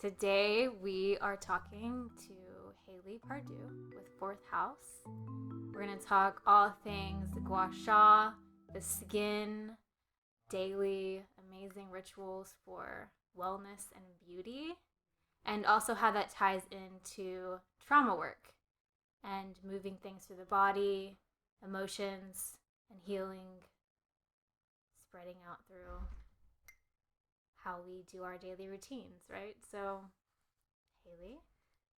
Today we are talking to Hali Pardue with Fourth House. We're going to talk all things Gua Sha, the skin, daily amazing rituals for wellness and beauty, and also how that ties into trauma work and moving things through the body, emotions, and healing, spreading out through how we do our daily routines, right? So, Hali.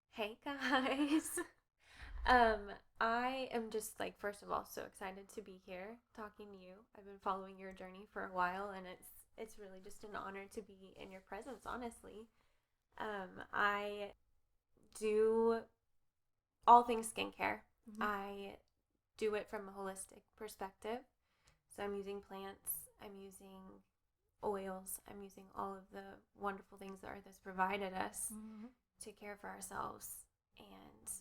Hey guys. I am just first of all so excited to be here talking to you. I've been following your journey for a while, and it's really just an honor to be in your presence, honestly. I do all things skincare. Mm-hmm. I do it from a holistic perspective. So I'm using plants, I'm using oils, I'm using all of the wonderful things the earth has provided us to care for ourselves and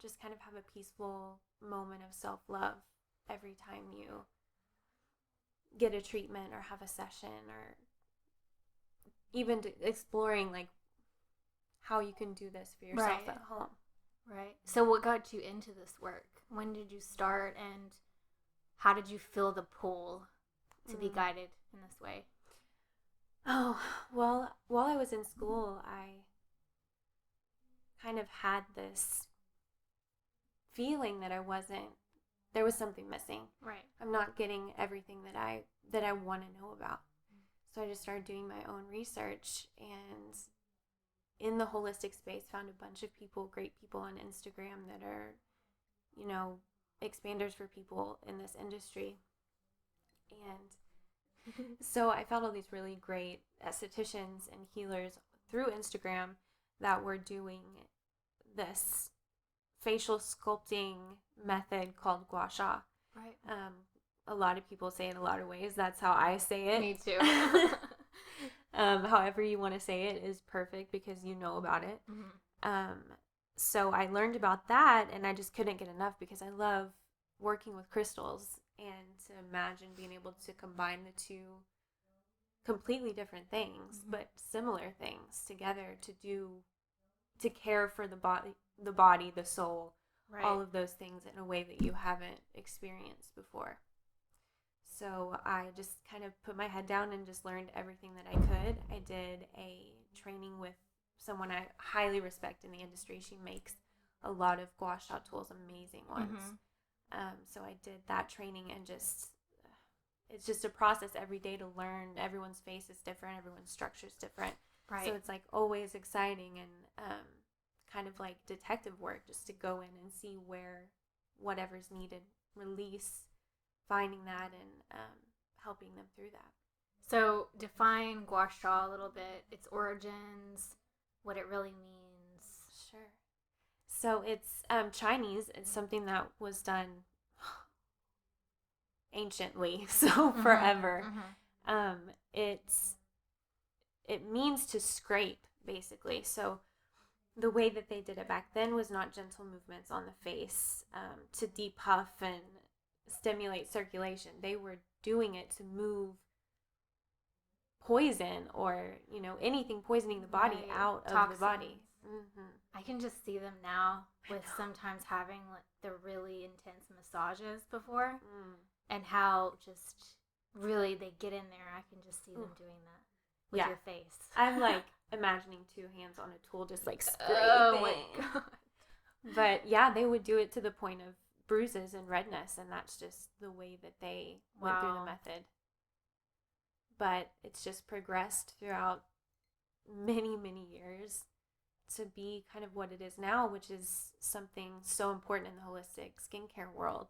just kind of have a peaceful moment of self-love every time you get a treatment or have a session, or even exploring how you can do this for yourself at home. Right. So what got you into this work? When did you start, and how did you feel the pull to be guided in this way? Oh, well, while I was in school, I kind of had this feeling that there was something missing. Right. I'm not getting everything that I want to know about. So I just started doing my own research, and in the holistic space found a bunch of great people on Instagram that are, expanders for people in this industry. And so I found all these really great estheticians and healers through Instagram that were doing this facial sculpting method called Gua Sha. Right. A lot of people say it a lot of ways. That's how I say it. Me too. However you want to say it is perfect because you know about it. Mm-hmm. So I learned about that, and I just couldn't get enough because I love working with crystals, and to imagine being able to combine the two completely different things, but similar things together to care for the body, the soul, right. all of those things in a way that you haven't experienced before. So I just kind of put my head down and just learned everything that I could. I did a training with someone I highly respect in the industry. She makes a lot of Gua Sha tools, amazing ones. So I did that training, and it's just a process every day to learn. Everyone's face is different. Everyone's structure is different. Right. So it's always exciting and kind of like detective work, just to go in and see where whatever's needed, release, finding that, and helping them through that. So define Gua Sha a little bit, its origins, what it really means. Sure. So it's Chinese. It's something that was done anciently, so forever. It means to scrape, basically. So the way that they did it back then was not gentle movements on the face to depuff and stimulate circulation. They were doing it to move poison or anything poisoning the body out of the body. I can just see them now with sometimes having the really intense massages before, and how just really they get in there. I can just see them doing that with your face. I'm imagining two hands on a tool just scraping. Oh my God. But yeah, they would do it to the point of bruises and redness, and that's just the way that they went through the method. But it's just progressed throughout many, many years to be kind of what it is now, which is something so important in the holistic skincare world.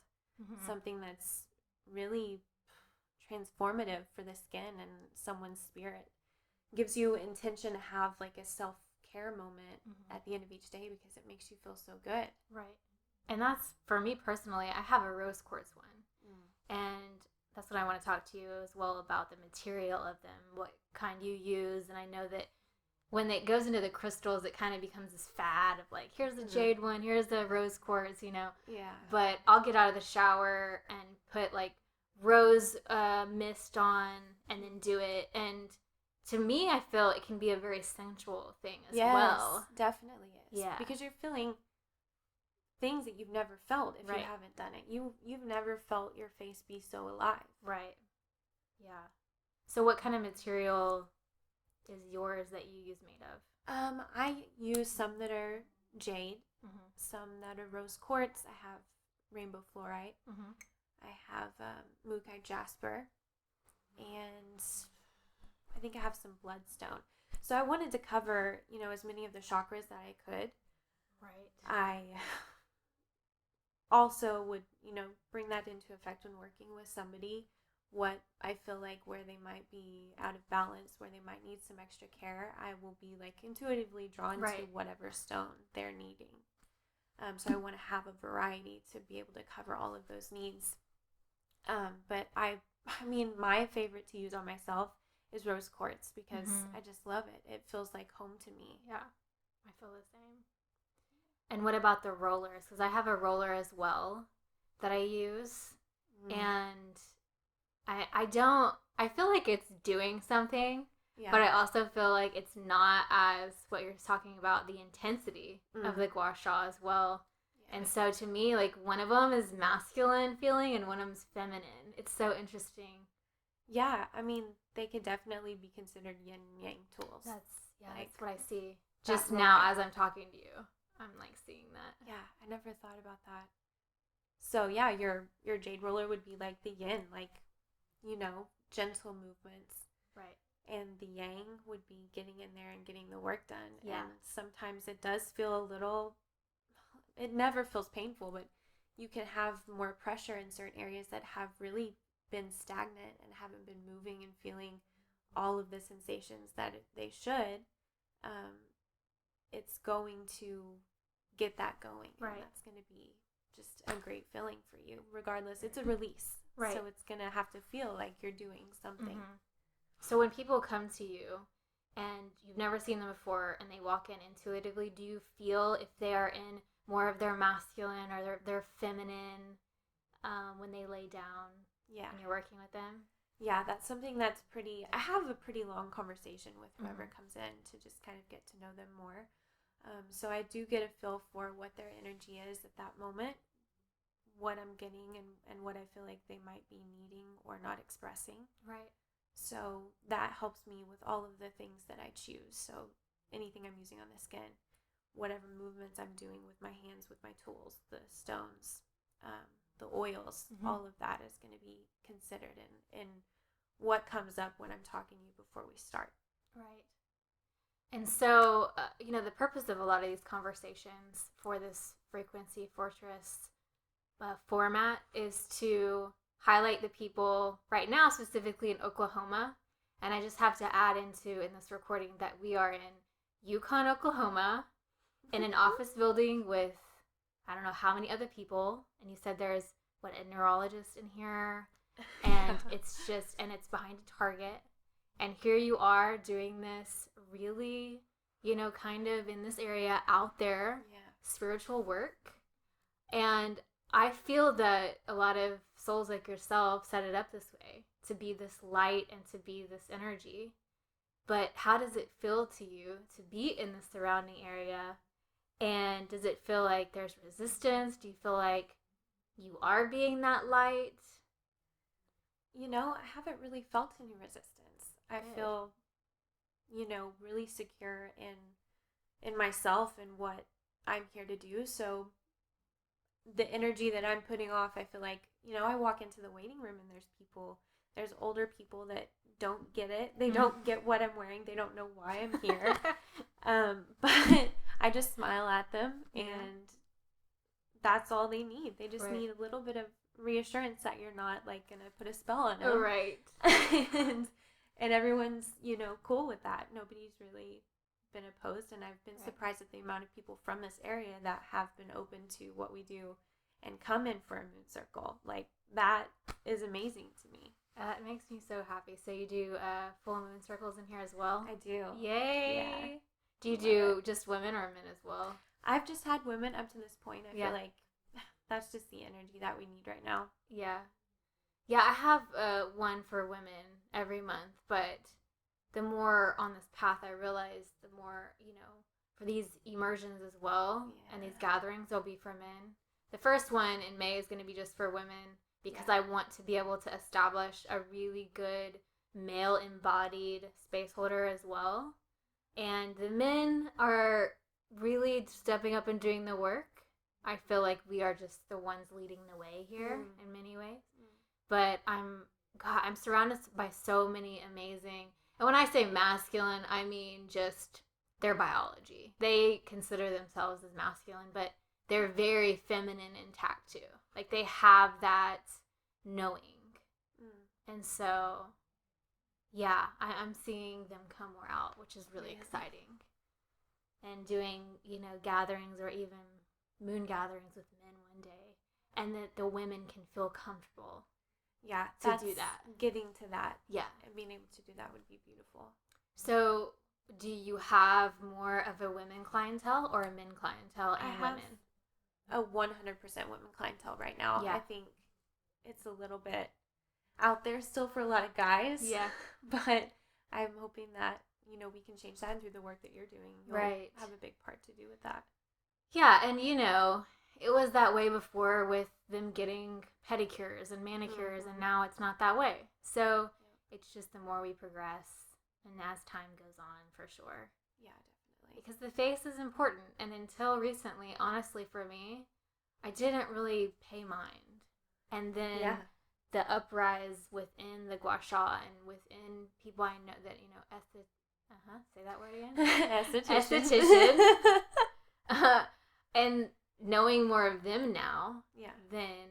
Something that's really transformative for the skin and someone's spirit. Gives you intention to have a self-care moment at the end of each day because it makes you feel so good. Right. And that's, for me personally, I have a rose quartz one. And that's what I want to talk to you as well about, the material of them, what kind you use. And I know that when it goes into the crystals, it kind of becomes this fad of here's the jade one, here's the rose quartz, Yeah. But I'll get out of the shower and put rose mist on and then do it. And to me, I feel it can be a very sensual thing as yes, well. Definitely is. Yeah. Because you're feeling things that you've never felt if right. you haven't done it. You've never felt your face be so alive. Right. Yeah. So what kind of material is yours that you use made of? I use some that are jade, mm-hmm. some that are rose quartz. I have rainbow fluorite. Mm-hmm. I have mookai jasper, and I think I have some bloodstone. So I wanted to cover, as many of the chakras that I could. Right. I also would, bring that into effect when working with somebody, what I feel like where they might be out of balance, where they might need some extra care. I will be like intuitively drawn right. to whatever stone they're needing. So I want to have a variety to be able to cover all of those needs. But I mean, my favorite to use on myself is rose quartz because mm-hmm. I just love it. It feels like home to me. Yeah, I feel the same. And what about the rollers? Because I have a roller as well that I use. And I feel like it's doing something. Yeah. But I also feel like it's not as what you're talking about, the intensity of the Gua Sha as well. Yeah. And so to me, like one of them is masculine feeling and one of them's feminine. It's so interesting. Yeah, I mean, they could definitely be considered yin and yang tools. That's what I see. Just now as I'm talking to you, I'm like seeing that. Yeah, I never thought about that. So yeah, your jade roller would be like the yin, like, gentle movements. Right. And the yang would be getting in there and getting the work done. Yeah. And sometimes it does feel a little, it never feels painful, but you can have more pressure in certain areas that have really been stagnant and haven't been moving and feeling all of the sensations that they should. It's going to get that going. Right. And that's going to be just a great feeling for you. Regardless, it's a release. Right. So it's going to have to feel like you're doing something. Mm-hmm. So when people come to you and you've never seen them before and they walk in intuitively, do you feel if they are in more of their masculine or their feminine when they lay down and you're working with them? Yeah, that's something that's I have a pretty long conversation with whoever comes in to just kind of get to know them more. So I do get a feel for what their energy is at that moment, what I'm getting and what I feel like they might be needing or not expressing. Right. So that helps me with all of the things that I choose. So anything I'm using on the skin, whatever movements I'm doing with my hands, with my tools, the stones, the oils, all of that is going to be considered in what comes up when I'm talking to you before we start. Right. And so, the purpose of a lot of these conversations for this Frequency Fortress format is to highlight the people right now, specifically in Oklahoma. And I just have to add in this recording that we are in Yukon, Oklahoma, in an office building with I don't know how many other people. And you said there's a neurologist in here, and it's behind a Target. And here you are doing this really, kind of in this area out there, spiritual work. And I feel that a lot of souls like yourself set it up this way, to be this light and to be this energy. But how does it feel to you to be in the surrounding area? And does it feel like there's resistance? Do you feel like you are being that light? I haven't really felt any resistance. I feel, really secure in myself and what I'm here to do. So the energy that I'm putting off, I feel like, I walk into the waiting room and there's older people that don't get it. They don't get what I'm wearing. They don't know why I'm here. But I just smile at them and that's all they need. They just need a little bit of reassurance that you're not like going to put a spell on them. Right. and everyone's, cool with that. Nobody's really been opposed, and I've been surprised at the amount of people from this area that have been open to what we do and come in for a moon circle. Like, that is amazing to me. It makes me so happy. So you do full moon circles in here as well? I do. Yay! Yeah. Do you do just women or men as well? I've just had women up to this point. I feel like that's just the energy that we need right now. Yeah. Yeah, I have one for women every month, but the more on this path I realize, the more, for these immersions as well, and these gatherings, they'll be for men. The first one in May is going to be just for women, because I want to be able to establish a really good male embodied space holder as well. And the men are really stepping up and doing the work. I feel like we are just the ones leading the way here in many ways. But I'm surrounded by so many amazing, and when I say masculine, I mean just their biology. They consider themselves as masculine, but they're very feminine intact too. Like they have that knowing. And so, yeah, I'm seeing them come more out, which is really exciting. And doing, gatherings or even moon gatherings with men one day, and that the women can feel comfortable to do that. Getting to that. Yeah. And being able to do that would be beautiful. So, do you have more of a women clientele or a men clientele and women? A 100% women clientele right now. Yeah. I think it's a little bit out there still for a lot of guys. Yeah. But I'm hoping that, we can change that, and through the work that you're doing, you'll have a big part to do with that. Yeah, and it was that way before with them getting pedicures and manicures, and now it's not that way. So it's just the more we progress and as time goes on, for sure. Yeah, definitely. Because the face is important, and until recently, honestly, for me, I didn't really pay mind. And then the uprise within the Gua Sha and within people I know that, say that word again? Esthetician. And knowing more of them now, then,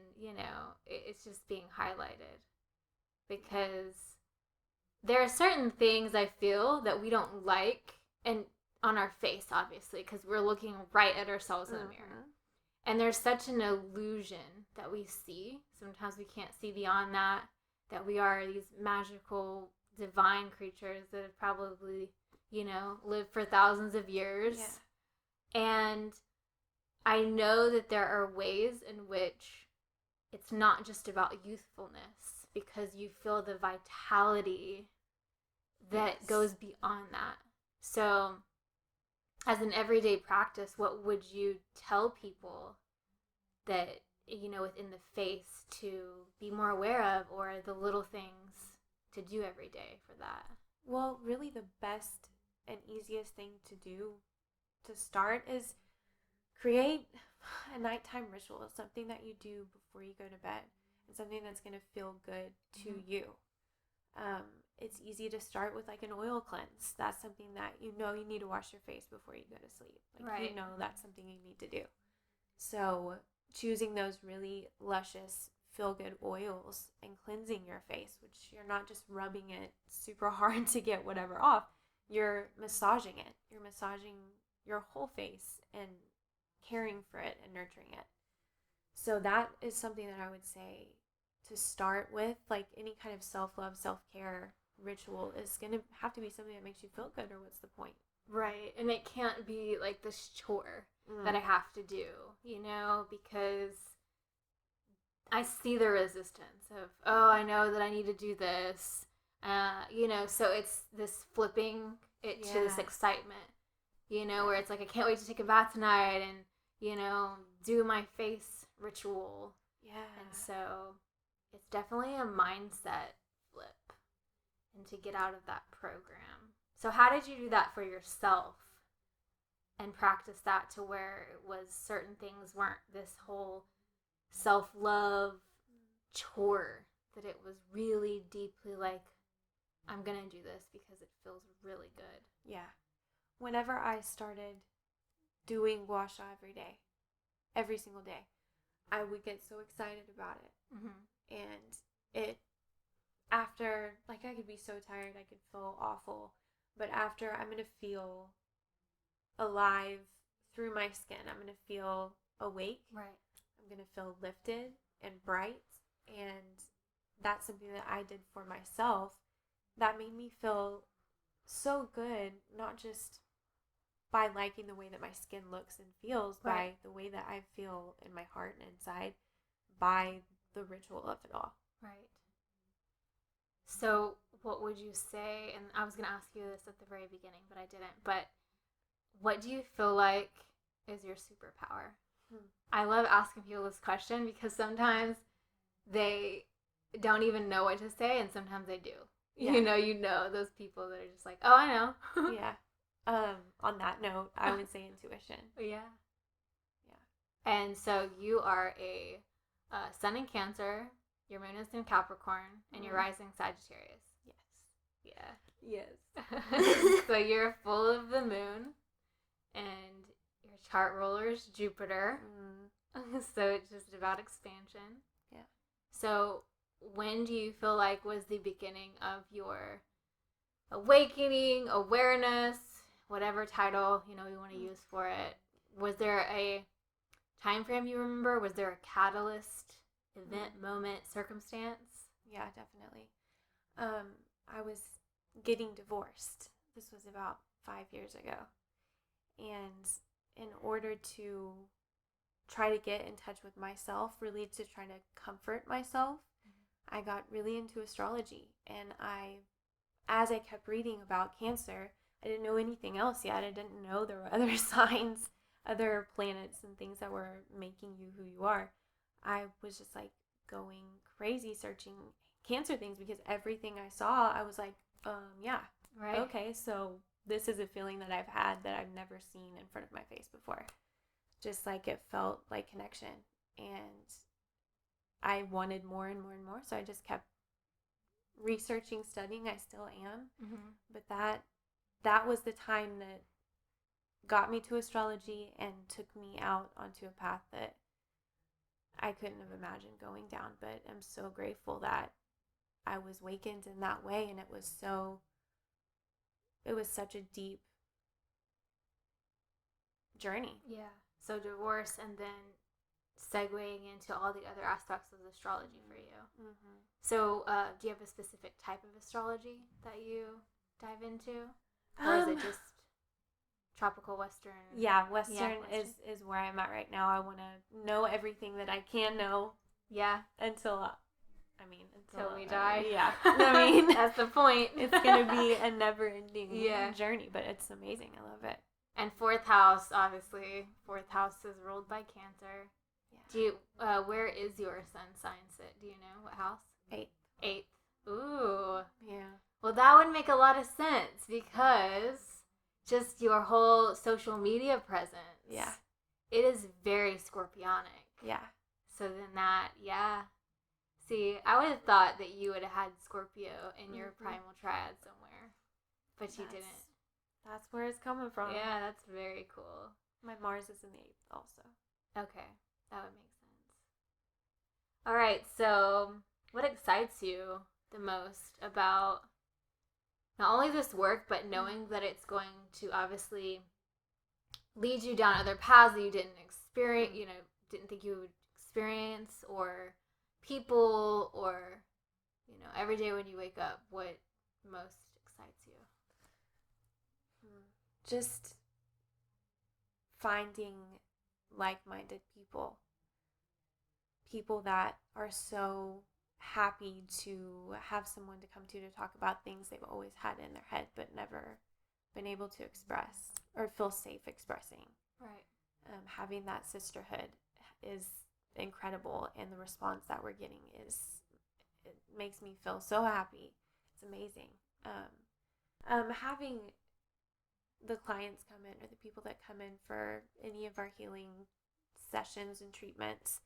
it's just being highlighted. Because there are certain things I feel that we don't like, and on our face, obviously, because we're looking right at ourselves in the mirror. And there's such an illusion that we see. Sometimes we can't see beyond that we are these magical, divine creatures that have probably, lived for thousands of years. Yeah. And I know that there are ways in which it's not just about youthfulness, because you feel the vitality that goes beyond that. So, as an everyday practice, what would you tell people that, within the face to be more aware of, or the little things to do every day for that? Well, really the best and easiest thing to do to start is create a nighttime ritual, something that you do before you go to bed, and something that's going to feel good to you. It's easy to start with like an oil cleanse. That's something that you need to wash your face before you go to sleep. Like that's something you need to do. So choosing those really luscious, feel-good oils and cleansing your face, which you're not just rubbing it super hard to get whatever off. You're massaging it. You're massaging your whole face and caring for it and nurturing it. So that is something that I would say to start with. Like any kind of self-love, self-care ritual is going to have to be something that makes you feel good, or what's the point? Right. And it can't be like this chore that I have to do, because I see the resistance of, I know that I need to do this, so it's this flipping it to this excitement, where it's like, I can't wait to take a bath tonight and, do my face ritual. Yeah. And so it's definitely a mindset flip and to get out of that program. So how did you do that for yourself and practice that to where it was certain things weren't this whole self-love chore, that it was really deeply like, I'm going to do this because it feels really good? Yeah. Whenever I started doing Gua Sha every single day, I would get so excited about it. Mm-hmm. And it, after, like, I could be so tired, I could feel awful, but after, I'm going to feel alive through my skin. I'm going to feel awake. Right. I'm going to feel lifted and bright. And that's something that I did for myself that made me feel so good, not just by liking the way that my skin looks and feels, by the way that I feel in my heart and inside, by the ritual of it all. Right. So what would you say, and I was going to ask you this at the very beginning, but I didn't, but what do you feel like is your superpower? I love asking people this question because sometimes they don't even know what to say, and sometimes they do. Yeah. You know those people that are just like, oh, I know. Yeah. On that note, I would say intuition. Yeah. And so you are a sun in Cancer, your moon is in Capricorn, and your rising Sagittarius. Yes. Yeah. Yes. So you're full of the moon, and your chart ruler is Jupiter. So it's just about expansion. Yeah. So when do you feel like was the beginning of your awakening, awareness, whatever title, you want to use for it? Was there a time frame you remember? Was there a catalyst, event, moment, circumstance? Yeah, definitely. I was getting divorced. This was about 5 years ago. And in order to try to get in touch with myself, really to try to comfort myself, I got really into astrology. And as I kept reading about Cancer, I didn't know anything else yet. I didn't know there were other signs, other planets and things that were making you who you are. I was just like going crazy searching Cancer things because everything I saw, I was like, yeah, right. Okay, so this is a feeling that I've had that I've never seen in front of my face before. Just like it felt like connection, and I wanted more and more and more, so I just kept researching, studying. I still am, but that was the time that got me to astrology and took me out onto a path that I couldn't have imagined going down. But I'm so grateful that I was awakened in that way, and it was such a deep journey. Yeah. So divorce, and then segueing into all the other aspects of astrology for you. So do you have a specific type of astrology that you dive into? Or is it just tropical Western? Yeah, Western. Is where I'm at right now. I want to know everything that I can know. Yeah. Until we die. Yeah. That's the point. It's going to be a never-ending journey, but it's amazing. I love it. And fourth house, obviously. Fourth house is ruled by Cancer. Yeah. Do you? Where is your sun sign sit? Do you know what house? 8th. Ooh. Yeah. Well, that would make a lot of sense because just your whole social media presence. Yeah. It is very Scorpionic. Yeah. So then see, I would have thought that you would have had Scorpio in your primal triad somewhere, but you didn't. That's where it's coming from. Yeah, that's very cool. My Mars is in the 8th also. Okay, that would make sense. All right, so what excites you the most about not only this work, but knowing that it's going to obviously lead you down other paths that you didn't experience, didn't think you would experience, or people, or, every day when you wake up, what most excites you? Just finding like-minded people that are so happy to have someone to come to talk about things they've always had in their head but never been able to express or feel safe expressing. Right. Having that sisterhood is incredible, and the response that we're getting it makes me feel so happy. It's amazing. Having the clients come in, or the people that come in for any of our healing sessions and treatments,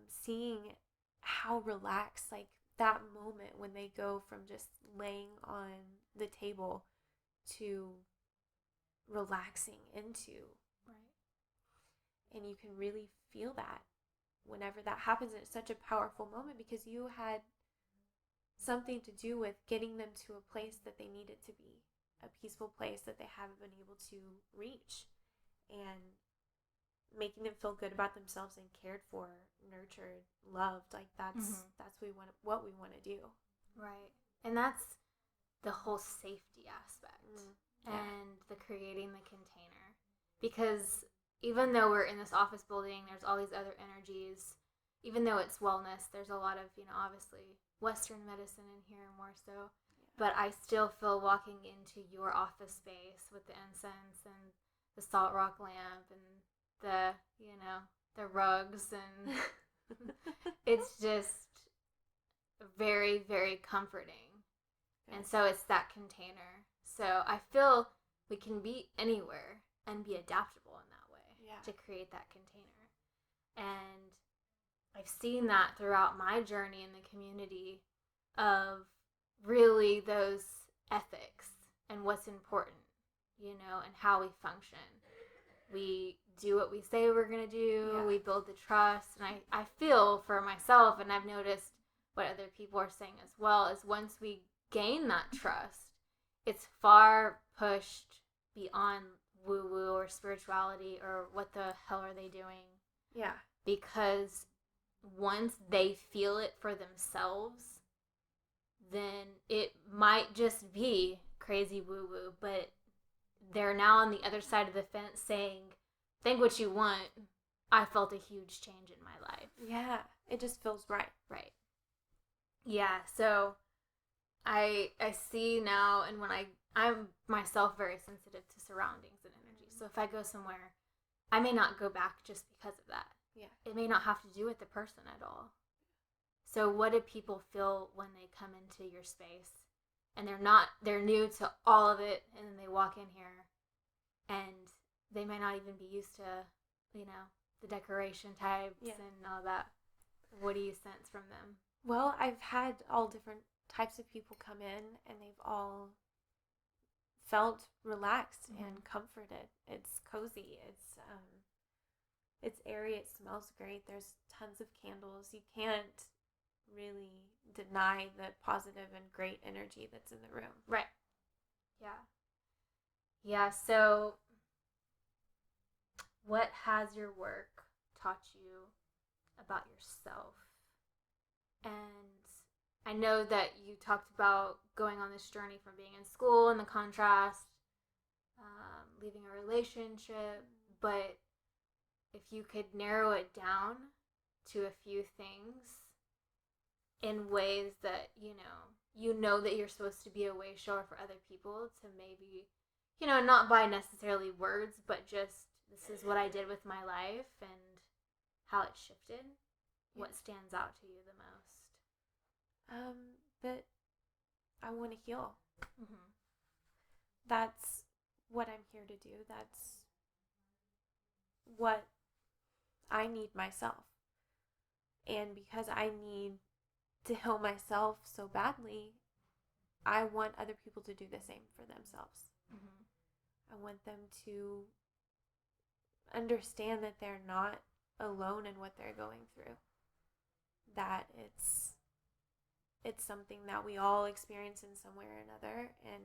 seeing how relaxed, like that moment when they go from just laying on the table to relaxing into. Right. And you can really feel that whenever that happens. And it's such a powerful moment because you had something to do with getting them to a place that they needed to be, a peaceful place that they haven't been able to reach, and making them feel good about themselves and cared for, nurtured, loved. Like that's what we want to do. Right. And that's the whole safety aspect and the creating the container. Because even though we're in this office building, there's all these other energies, even though it's wellness, there's a lot of, obviously Western medicine in here more so. Yeah. But I still feel walking into your office space with the incense and the salt rock lamp and the, the rugs, and it's just very, very comforting. Okay. And so it's that container. So I feel we can be anywhere and be adaptable in that way to create that container. And I've seen that throughout my journey in the community of really those ethics and what's important, and how we function. We do what we say we're going to do. We build the trust. And I feel for myself, and I've noticed what other people are saying as well, is once we gain that trust, it's far pushed beyond woo-woo or spirituality or what the hell are they doing. Yeah. Because once they feel it for themselves, then it might just be crazy woo-woo, but they're now on the other side of the fence saying, think what you want. I felt a huge change in my life. Yeah, it just feels right. Right. Yeah, so I see now, and when I'm myself very sensitive to surroundings and energy. So if I go somewhere, I may not go back just because of that. Yeah. It may not have to do with the person at all. So what do people feel when they come into your space and they're new to all of it, and then they walk in here and they may not even be used to, the decoration types and all that. What do you sense from them? Well, I've had all different types of people come in, and they've all felt relaxed and comforted. It's cozy. It's airy. It smells great. There's tons of candles. You can't really deny the positive and great energy that's in the room. Right. Yeah. Yeah, so what has your work taught you about yourself? And I know that you talked about going on this journey from being in school and the contrast, leaving a relationship, but if you could narrow it down to a few things in ways that, you know that you're supposed to be a way shower for other people, to maybe, not by necessarily words, but just this is what I did with my life and how it shifted. Yeah. What stands out to you the most? That I want to heal. Mm-hmm. That's what I'm here to do. That's what I need myself. And because I need to heal myself so badly, I want other people to do the same for themselves. Mm-hmm. I want them to understand that they're not alone in what they're going through. That it's something that we all experience in some way or another, and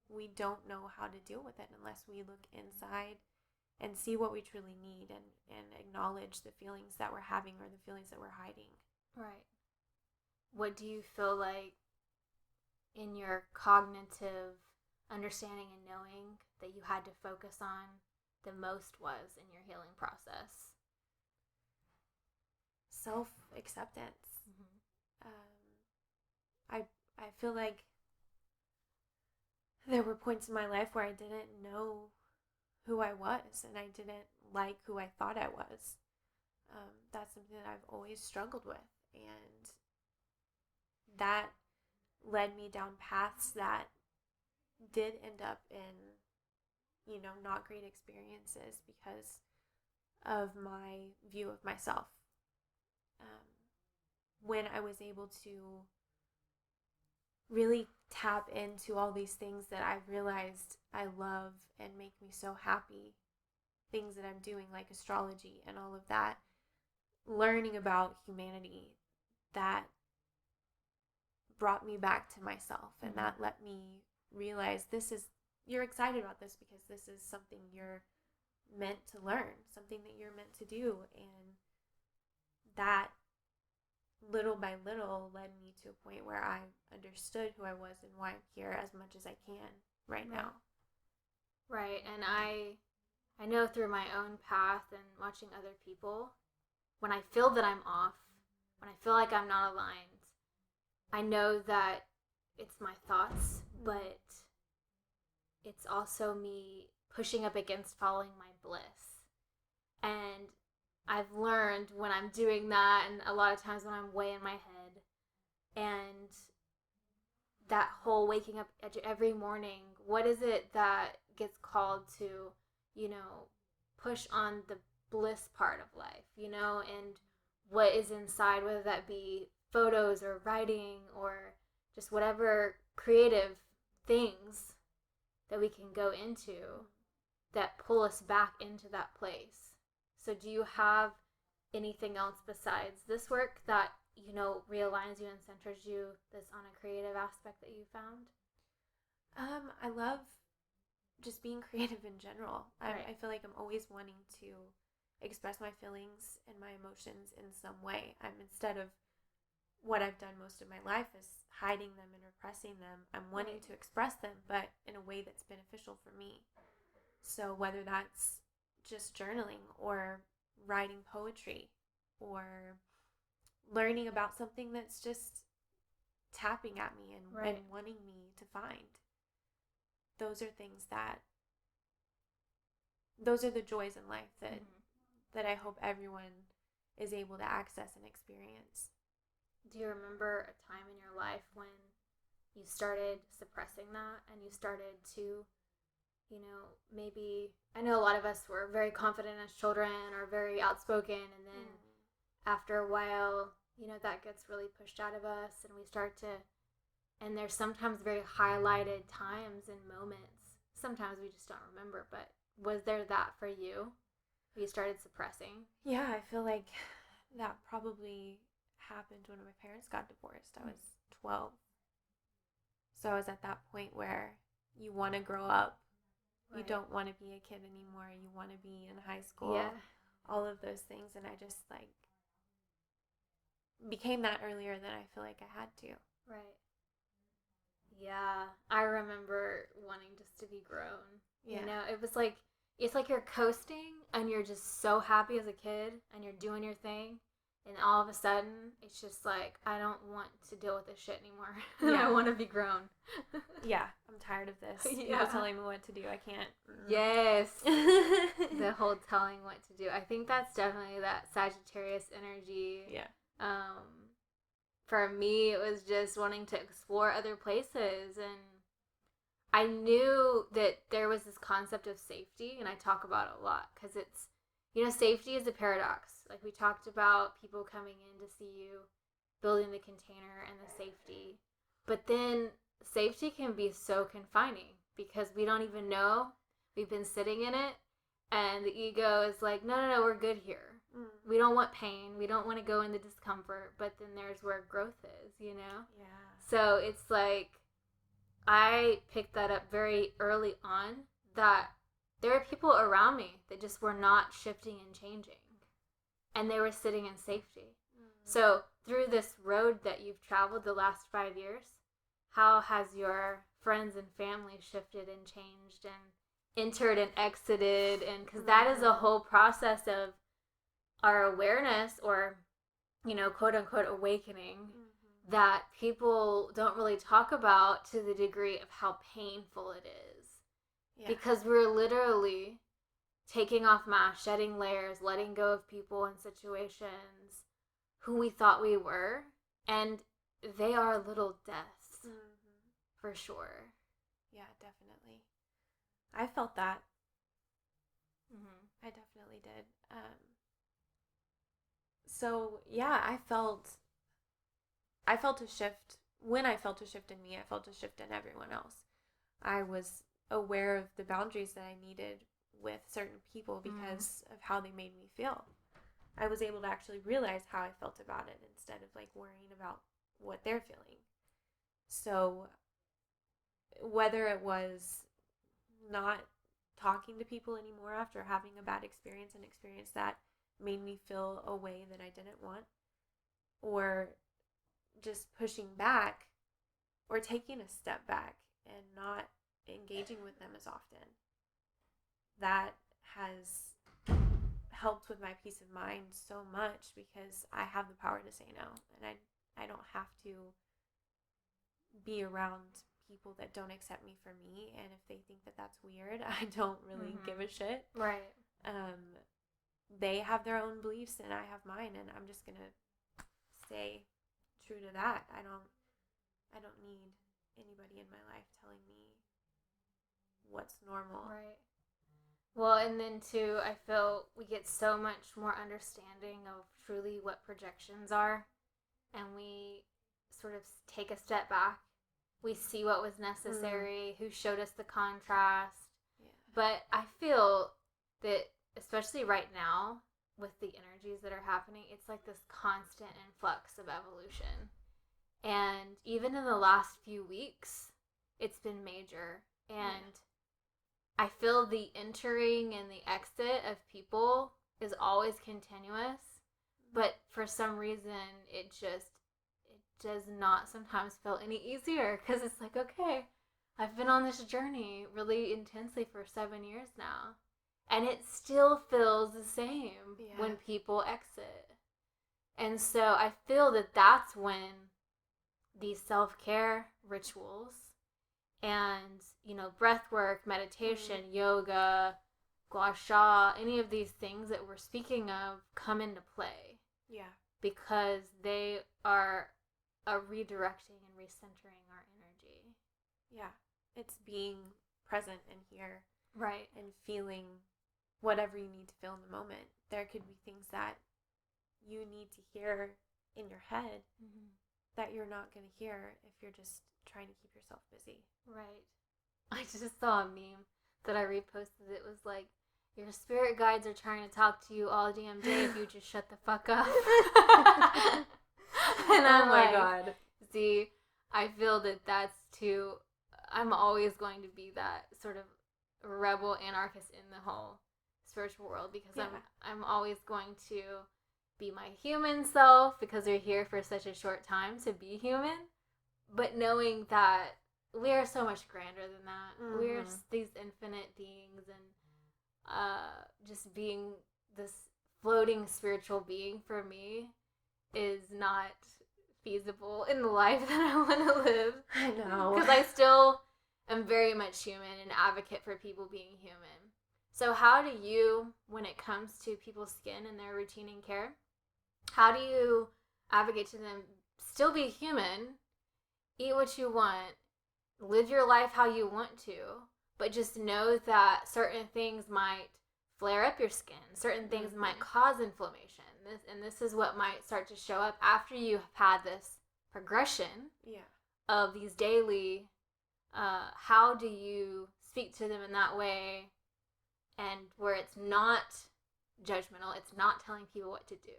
we don't know how to deal with it unless we look inside and see what we truly need and acknowledge the feelings that we're having or the feelings that we're hiding. Right. What do you feel like in your cognitive understanding and knowing that you had to focus on the most was in your healing process? Self-acceptance. Mm-hmm. I feel like there were points in my life where I didn't know who I was, and I didn't like who I thought I was. That's something that I've always struggled with, and that led me down paths that did end up in, not great experiences because of my view of myself. When I was able to really tap into all these things that I realized I love and make me so happy, things that I'm doing like astrology and all of that, learning about humanity, that brought me back to myself, and mm-hmm. that let me realize you're excited about this because this is something you're meant to learn, something that you're meant to do, and that little by little led me to a point where I understood who I was and why I'm here as much as I can right now. Right, and I know through my own path and watching other people, when I feel that I'm off, when I feel like I'm not aligned, I know that it's my thoughts, but it's also me pushing up against following my bliss. And I've learned when I'm doing that, and a lot of times when I'm way in my head, and that whole waking up every morning, what is it that gets called to, push on the bliss part of life, and what is inside, whether that be photos or writing or just whatever creative things that we can go into that pull us back into that place. So do you have anything else besides this work that, realigns you and centers you that's on a creative aspect that you found? I love just being creative in general. Right. I feel like I'm always wanting to express my feelings and my emotions in some way. Instead of what I've done most of my life is hiding them and repressing them, I'm wanting to express them, but in a way that's beneficial for me. So whether that's just journaling or writing poetry or learning about something that's just tapping at me and wanting me to find. Those are the joys in life that I hope everyone is able to access and experience. Do you remember a time in your life when you started suppressing that and you started to, maybe, I know a lot of us were very confident as children or very outspoken, and then after a while, that gets really pushed out of us, and we start to, and there's sometimes very highlighted times and moments. Sometimes we just don't remember, but was there that for you? You started suppressing? Yeah, I feel like that probably happened when my parents got divorced. I was 12. So I was at that point where you want to grow up. Right. You don't want to be a kid anymore. You want to be in high school. Yeah. All of those things. And I just became that earlier than I feel like I had to. Right. Yeah. I remember wanting just to be grown. Yeah. It was like, it's like you're coasting and you're just so happy as a kid and you're doing your thing. And all of a sudden, it's just like, I don't want to deal with this shit anymore. Yeah. I want to be grown. Yeah, I'm tired of this. Yeah. People telling me what to do. I can't. Yes. The whole telling what to do. I think that's definitely that Sagittarius energy. Yeah. For me, it was just wanting to explore other places. And I knew that there was this concept of safety, and I talk about it a lot because it's, safety is a paradox. Like we talked about people coming in to see you, building the container and the safety. But then safety can be so confining because we don't even know. We've been sitting in it and the ego is like, no, we're good here. We don't want pain. We don't want to go in the discomfort. But then there's where growth is, Yeah. So it's like I picked that up very early on that there are people around me that just were not shifting and changing. And they were sitting in safety. So through this road that you've traveled the last 5 years, how has your friends and family shifted and changed and entered and exited? And because that is a whole process of our awareness or, quote unquote awakening that people don't really talk about to the degree of how painful it is. Yeah. Because we're literally taking off masks, shedding layers, letting go of people and situations who we thought we were, and they are little deaths, for sure. Yeah, definitely. I felt that. I definitely did. So yeah, I felt a shift. When I felt a shift in me, I felt a shift in everyone else. I was aware of the boundaries that I needed with certain people because of how they made me feel. I was able to actually realize how I felt about it instead of worrying about what they're feeling. So whether it was not talking to people anymore after having a bad experience, an experience that made me feel a way that I didn't want, or just pushing back or taking a step back and not engaging with them as often, that has helped with my peace of mind so much because I have the power to say no, and I don't have to be around people that don't accept me for me, and if they think that that's weird, I don't really give a shit. Right. They have their own beliefs and I have mine, and I'm just gonna stay true to that. I don't need anybody in my life telling me what's normal. Right. Well, and then too, I feel we get so much more understanding of truly what projections are, and we sort of take a step back. We see what was necessary, who showed us the contrast. Yeah. But I feel that, especially right now, with the energies that are happening, it's like this constant influx of evolution. And even in the last few weeks, it's been major. And I feel the entering and the exit of people is always continuous. But for some reason, it does not sometimes feel any easier, because it's like, okay, I've been on this journey really intensely for 7 years now, and it still feels the same when people exit. And so I feel that that's when these self-care rituals and, breath work, meditation, yoga, Gua Sha, any of these things that we're speaking of come into play. Yeah. Because they are redirecting and recentering our energy. Yeah. It's being present and here. Right. And feeling whatever you need to feel in the moment. There could be things that you need to hear in your head that you're not going to hear if you're just trying to keep yourself busy. Right. I just saw a meme that I reposted. It was like, your spirit guides are trying to talk to you all damn day if you just shut the fuck up. And I'm my God. See, I feel that that's too, I'm always going to be that sort of rebel anarchist in the whole spiritual world, because I'm always going to be my human self, because we're here for such a short time to be human, but knowing that we are so much grander than that. We're these infinite beings, and just being this floating spiritual being for me is not feasible in the life that I want to live. I know. Because I still am very much human and advocate for people being human. So how do you, when it comes to people's skin and their routine and care, how do you advocate to them still be human, eat what you want, live your life how you want to, but just know that certain things might flare up your skin, certain things might cause inflammation, this is what might start to show up after you have had this progression of these daily, how do you speak to them in that way, and where it's not judgmental, it's not telling people what to do,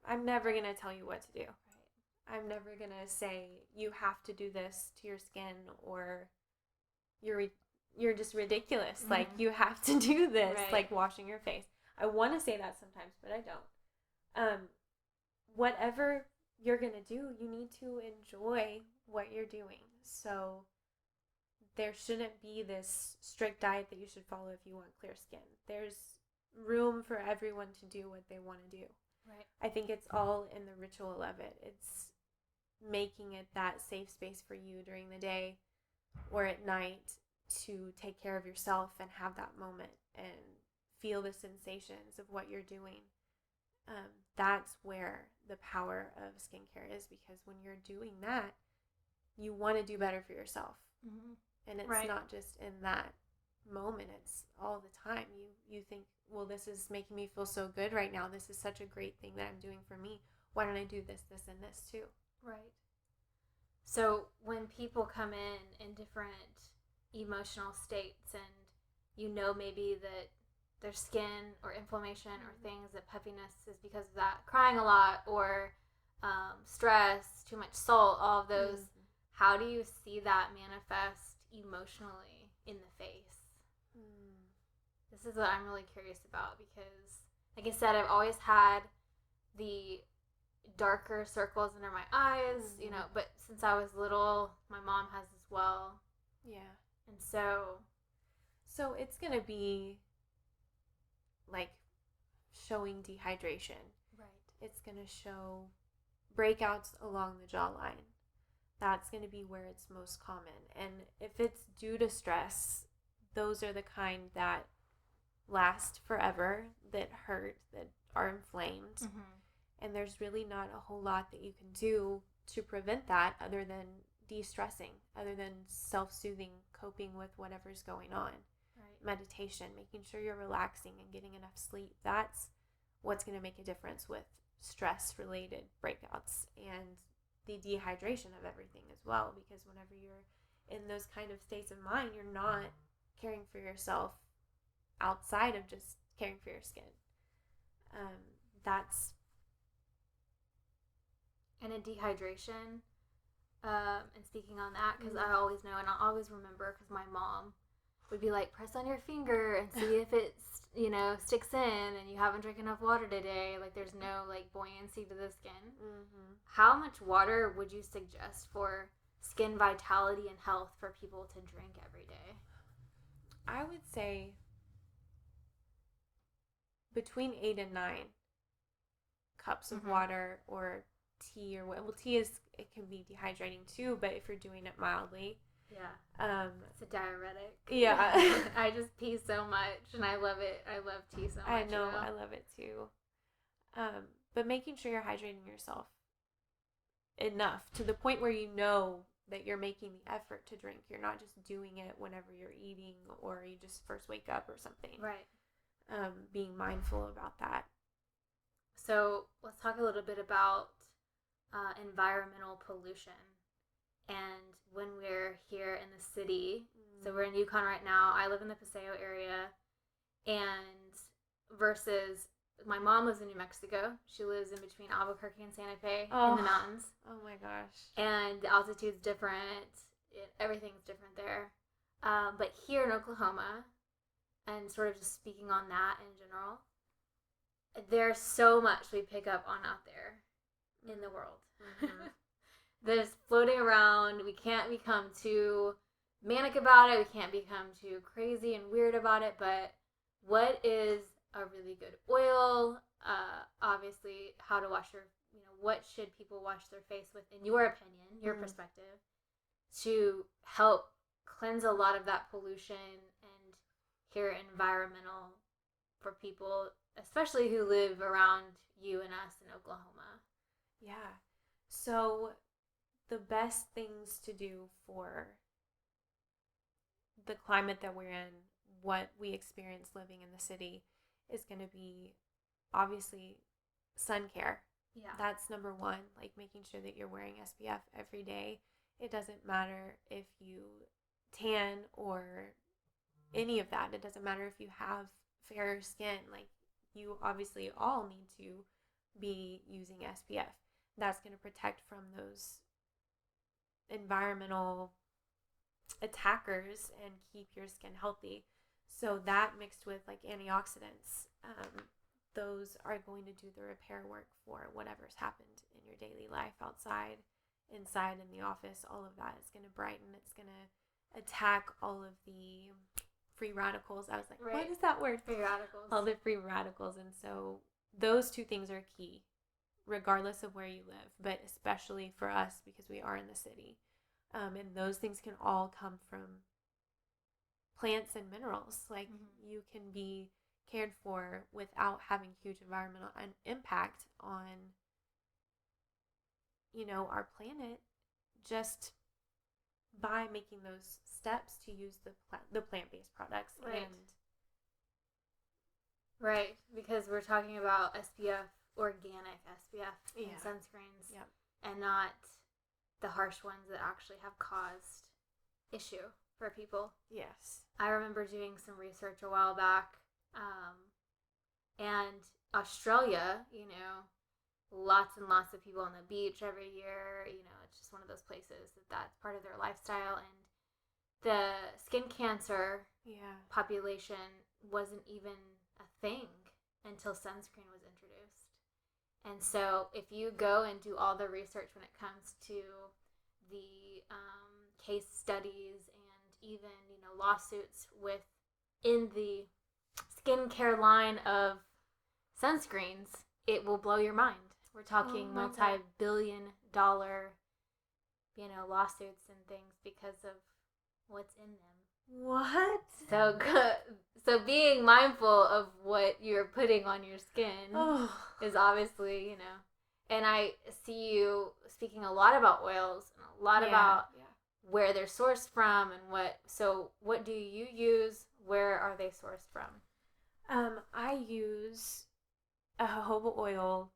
I'm never going to tell you what to do. Right. I'm never going to say, you have to do this to your skin, or you're just ridiculous. Like, you have to do this, like washing your face. I want to say that sometimes, but I don't. Whatever you're going to do, you need to enjoy what you're doing. So there shouldn't be this strict diet that you should follow if you want clear skin. There's room for everyone to do what they want to do. Right. I think it's all in the ritual of it. It's making it that safe space for you during the day or at night to take care of yourself and have that moment and feel the sensations of what you're doing. That's where the power of skincare is, because when you're doing that, you want to do better for yourself. And it's not just in that moment, it's all the time. You think, well, this is making me feel so good right now. This is such a great thing that I'm doing for me. Why don't I do this, and this too? Right. So when people come in different emotional states, and maybe that their skin or inflammation or things, that puffiness is because of that, crying a lot, or stress, too much salt, all of those, how do you see that manifest emotionally in the face? This is what I'm really curious about, because, like I said, I've always had the darker circles under my eyes, but since I was little, my mom has as well. Yeah. And so So it's going to be like showing dehydration. Right. It's going to show breakouts along the jawline. That's going to be where it's most common. And if it's due to stress, those are the kind that last forever, that hurt, that are inflamed. And there's really not a whole lot that you can do to prevent that other than de-stressing, other than self-soothing, coping with whatever's going on. Right. Meditation, making sure you're relaxing and getting enough sleep. That's what's going to make a difference with stress-related breakouts and the dehydration of everything as well, because whenever you're in those kind of states of mind, you're not caring for yourself outside of just caring for your skin. That's... And in dehydration, and speaking on that, because I always know, and I always remember, because my mom would be like, press on your finger and see if it's, sticks in, and you haven't drank enough water today. Like, there's no, buoyancy to the skin. How much water would you suggest for skin vitality and health for people to drink every day? I would say between 8 and 9 cups of water, or tea, tea it can be dehydrating too, but if you're doing it mildly. Yeah. It's a diuretic. Yeah. I just pee so much, and I love it. I love tea so much. I know. I love it too. But making sure you're hydrating yourself enough to the point where you know that you're making the effort to drink. You're not just doing it whenever you're eating or you just first wake up or something. Right. Being mindful about that. So let's talk a little bit about environmental pollution. And when we're here in the city, so we're in Yukon right now. I live in the Paseo area, and versus my mom lives in New Mexico. She lives in between Albuquerque and Santa Fe in the mountains. Oh my gosh. And the altitude's different. Everything's different there. But here in Oklahoma, and sort of just speaking on that in general, there's so much we pick up on out there in the world. That's floating around. We can't become too manic about it. We can't become too crazy and weird about it. But what is a really good oil? Obviously, how to wash your, what should people wash their face with, in your opinion, your perspective, to help cleanse a lot of that pollution and here environmental for people, especially who live around you and us in Oklahoma. Yeah. So the best things to do for the climate that we're in, what we experience living in the city, is going to be obviously sun care. Yeah. That's number one, making sure that you're wearing SPF every day. It doesn't matter if you tan or any of that. It doesn't matter if you have fairer skin. You obviously all need to be using SPF. That's going to protect from those environmental attackers and keep your skin healthy. So that mixed with antioxidants, those are going to do the repair work for whatever's happened in your daily life, outside, inside, in the office. All of that is going to brighten. It's going to attack all of the free radicals. I was like, What is that word? Free radicals. All the free radicals. And so those two things are key, regardless of where you live, but especially for us because we are in the city. And those things can all come from plants and minerals. You can be cared for without having huge environmental impact on, our planet, just by making those steps to use the plant-based products. Right, because we're talking about SPF, organic SPF in sunscreens, and not the harsh ones that actually have caused issue for people. Yes. I remember doing some research a while back, and Australia, lots and lots of people on the beach every year. It's just one of those places that's part of their lifestyle. And the skin cancer population wasn't even a thing until sunscreen was introduced. And so if you go and do all the research when it comes to the case studies and even, lawsuits with in the skincare line of sunscreens, it will blow your mind. We're talking multi-billion-dollar, lawsuits and things because of what's in them. What? So being mindful of what you're putting on your skin is obviously, and I see you speaking a lot about oils and a lot about where they're sourced from and what do you use? Where are they sourced from? I use a jojoba oil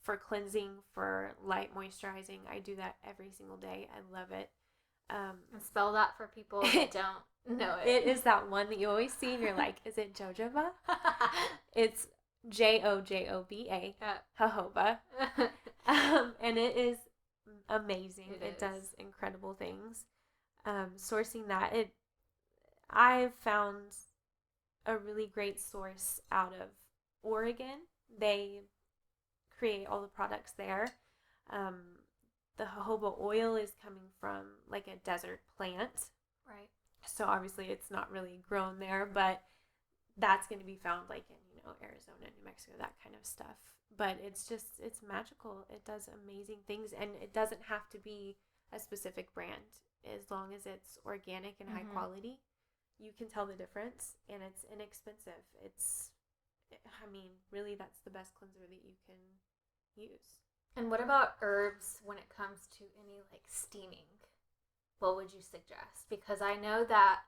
for cleansing, for light moisturizing. I do that every single day. I love it. And spell that for people that don't know it. It is that one that you always see and you're like, is it jojoba? It's Jojoba, jojoba. And it is amazing. It does incredible things. Sourcing that, I've found a really great source out of Oregon. They create all the products there. The jojoba oil is coming from like a desert plant. Right. So obviously it's not really grown there, but that's going to be found like in, Arizona, New Mexico, that kind of stuff. But it's magical. It does amazing things, and it doesn't have to be a specific brand. As long as it's organic and high quality, you can tell the difference, and it's inexpensive. Really that's the best cleanser that you can use. And what about herbs when it comes to any like steaming? What would you suggest? Because I know that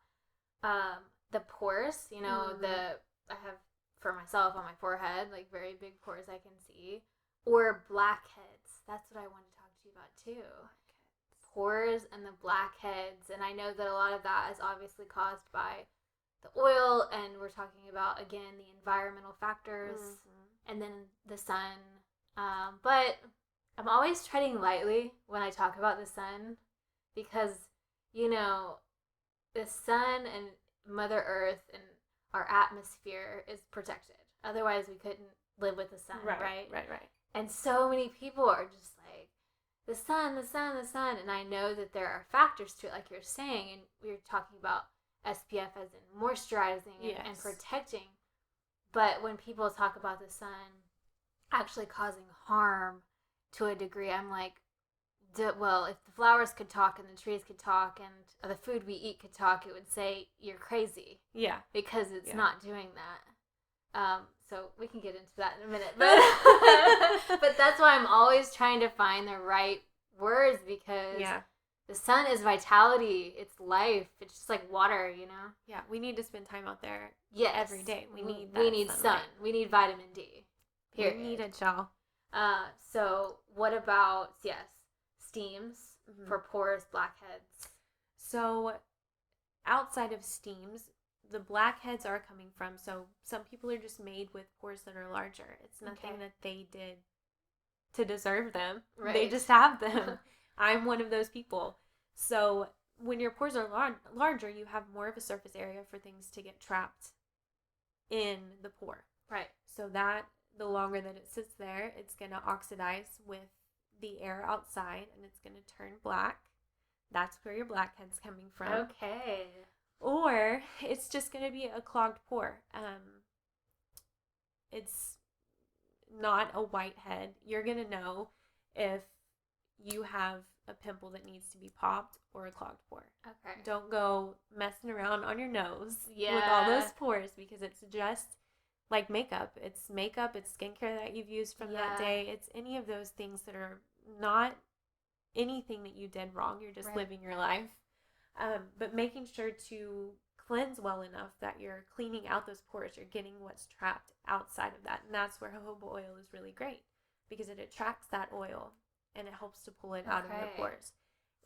the pores, I have for myself on my forehead, like very big pores I can see, or blackheads. That's what I wanted to talk to you about too. Pores and the blackheads, and I know that a lot of that is obviously caused by the oil, and we're talking about again the environmental factors, and then the sun. But I'm always treading lightly when I talk about the sun, because the sun and Mother Earth and our atmosphere is protected. Otherwise, we couldn't live with the sun, right? Right. And so many people are just like, the sun, the sun, the sun. And I know that there are factors to it, like you're saying, and we were talking about SPF as in moisturizing and protecting. But when people talk about the sun actually causing harm to a degree, I'm like, well, if the flowers could talk and the trees could talk and the food we eat could talk, it would say you're crazy. Yeah. Because it's not doing that. So we can get into that in a minute. But that's why I'm always trying to find the right words, because the sun is vitality. It's life. It's just like water, Yeah, we need to spend time out there every day. We need sun. We need vitamin D. Period. We need it, y'all. So what about, steams for pores, blackheads? So outside of steams, the blackheads are coming from, so some people are just made with pores that are larger. It's nothing that they did to deserve them. Right. They just have them. I'm one of those people. So when your pores are larger, you have more of a surface area for things to get trapped in the pore. Right. So that the longer that it sits there, it's going to oxidize with the air outside, and it's going to turn black. That's where your blackhead's coming from. Okay. Or it's just going to be a clogged pore. It's not a whitehead. You're going to know if you have a pimple that needs to be popped or a clogged pore. Okay. Don't go messing around on your nose with all those pores, because it's just like makeup. It's makeup, it's skincare that you've used from that day. It's any of those things that are not anything that you did wrong. You're just living your life. But making sure to cleanse well enough that you're cleaning out those pores. You're getting what's trapped outside of that. And that's where jojoba oil is really great, because it attracts that oil and it helps to pull it out of the pores.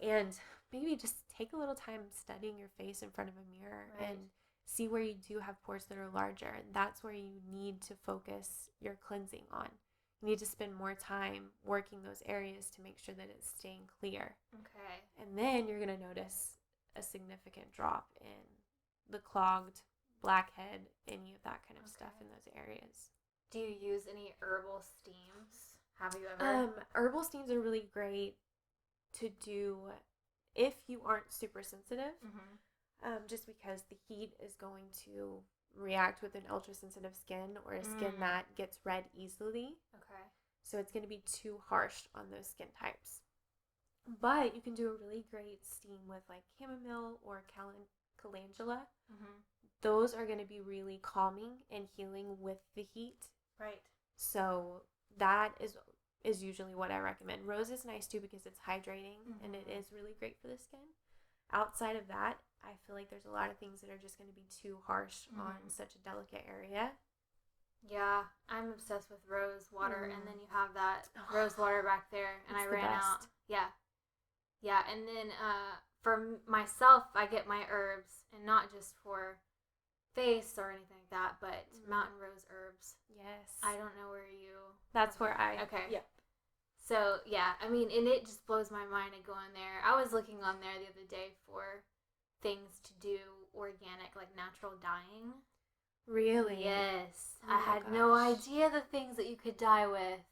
And maybe just take a little time studying your face in front of a mirror and see where you do have pores that are larger. And that's where you need to focus your cleansing on. You need to spend more time working those areas to make sure that it's staying clear. Okay. And then you're going to notice a significant drop in the clogged, blackhead, any of that kind of stuff in those areas. Do you use any herbal steams? Have you ever? Herbal steams are really great to do if you aren't super sensitive. just because the heat is going to react with an ultra-sensitive skin or a skin that gets red easily. Okay. So it's going to be too harsh on those skin types. But you can do a really great steam with like chamomile or calendula. Mm-hmm. Those are going to be really calming and healing with the heat. Right. So that is usually what I recommend. Rose is nice too because it's hydrating and it is really great for the skin. Outside of that, I feel like there's a lot of things that are just going to be too harsh on such a delicate area. Yeah, I'm obsessed with rose water, and then you have that rose water back there, and I ran out. Yeah. Yeah, and then for myself, I get my herbs, and not just for face or anything like that, but mountain rose herbs. Yes. I don't know where you... That's where I... Okay. Yep. So, yeah, I mean, and it just blows my mind to go in there. I was looking on there the other day for things to do organic, like natural dyeing. Really? Yes. I had no idea the things that you could dye with.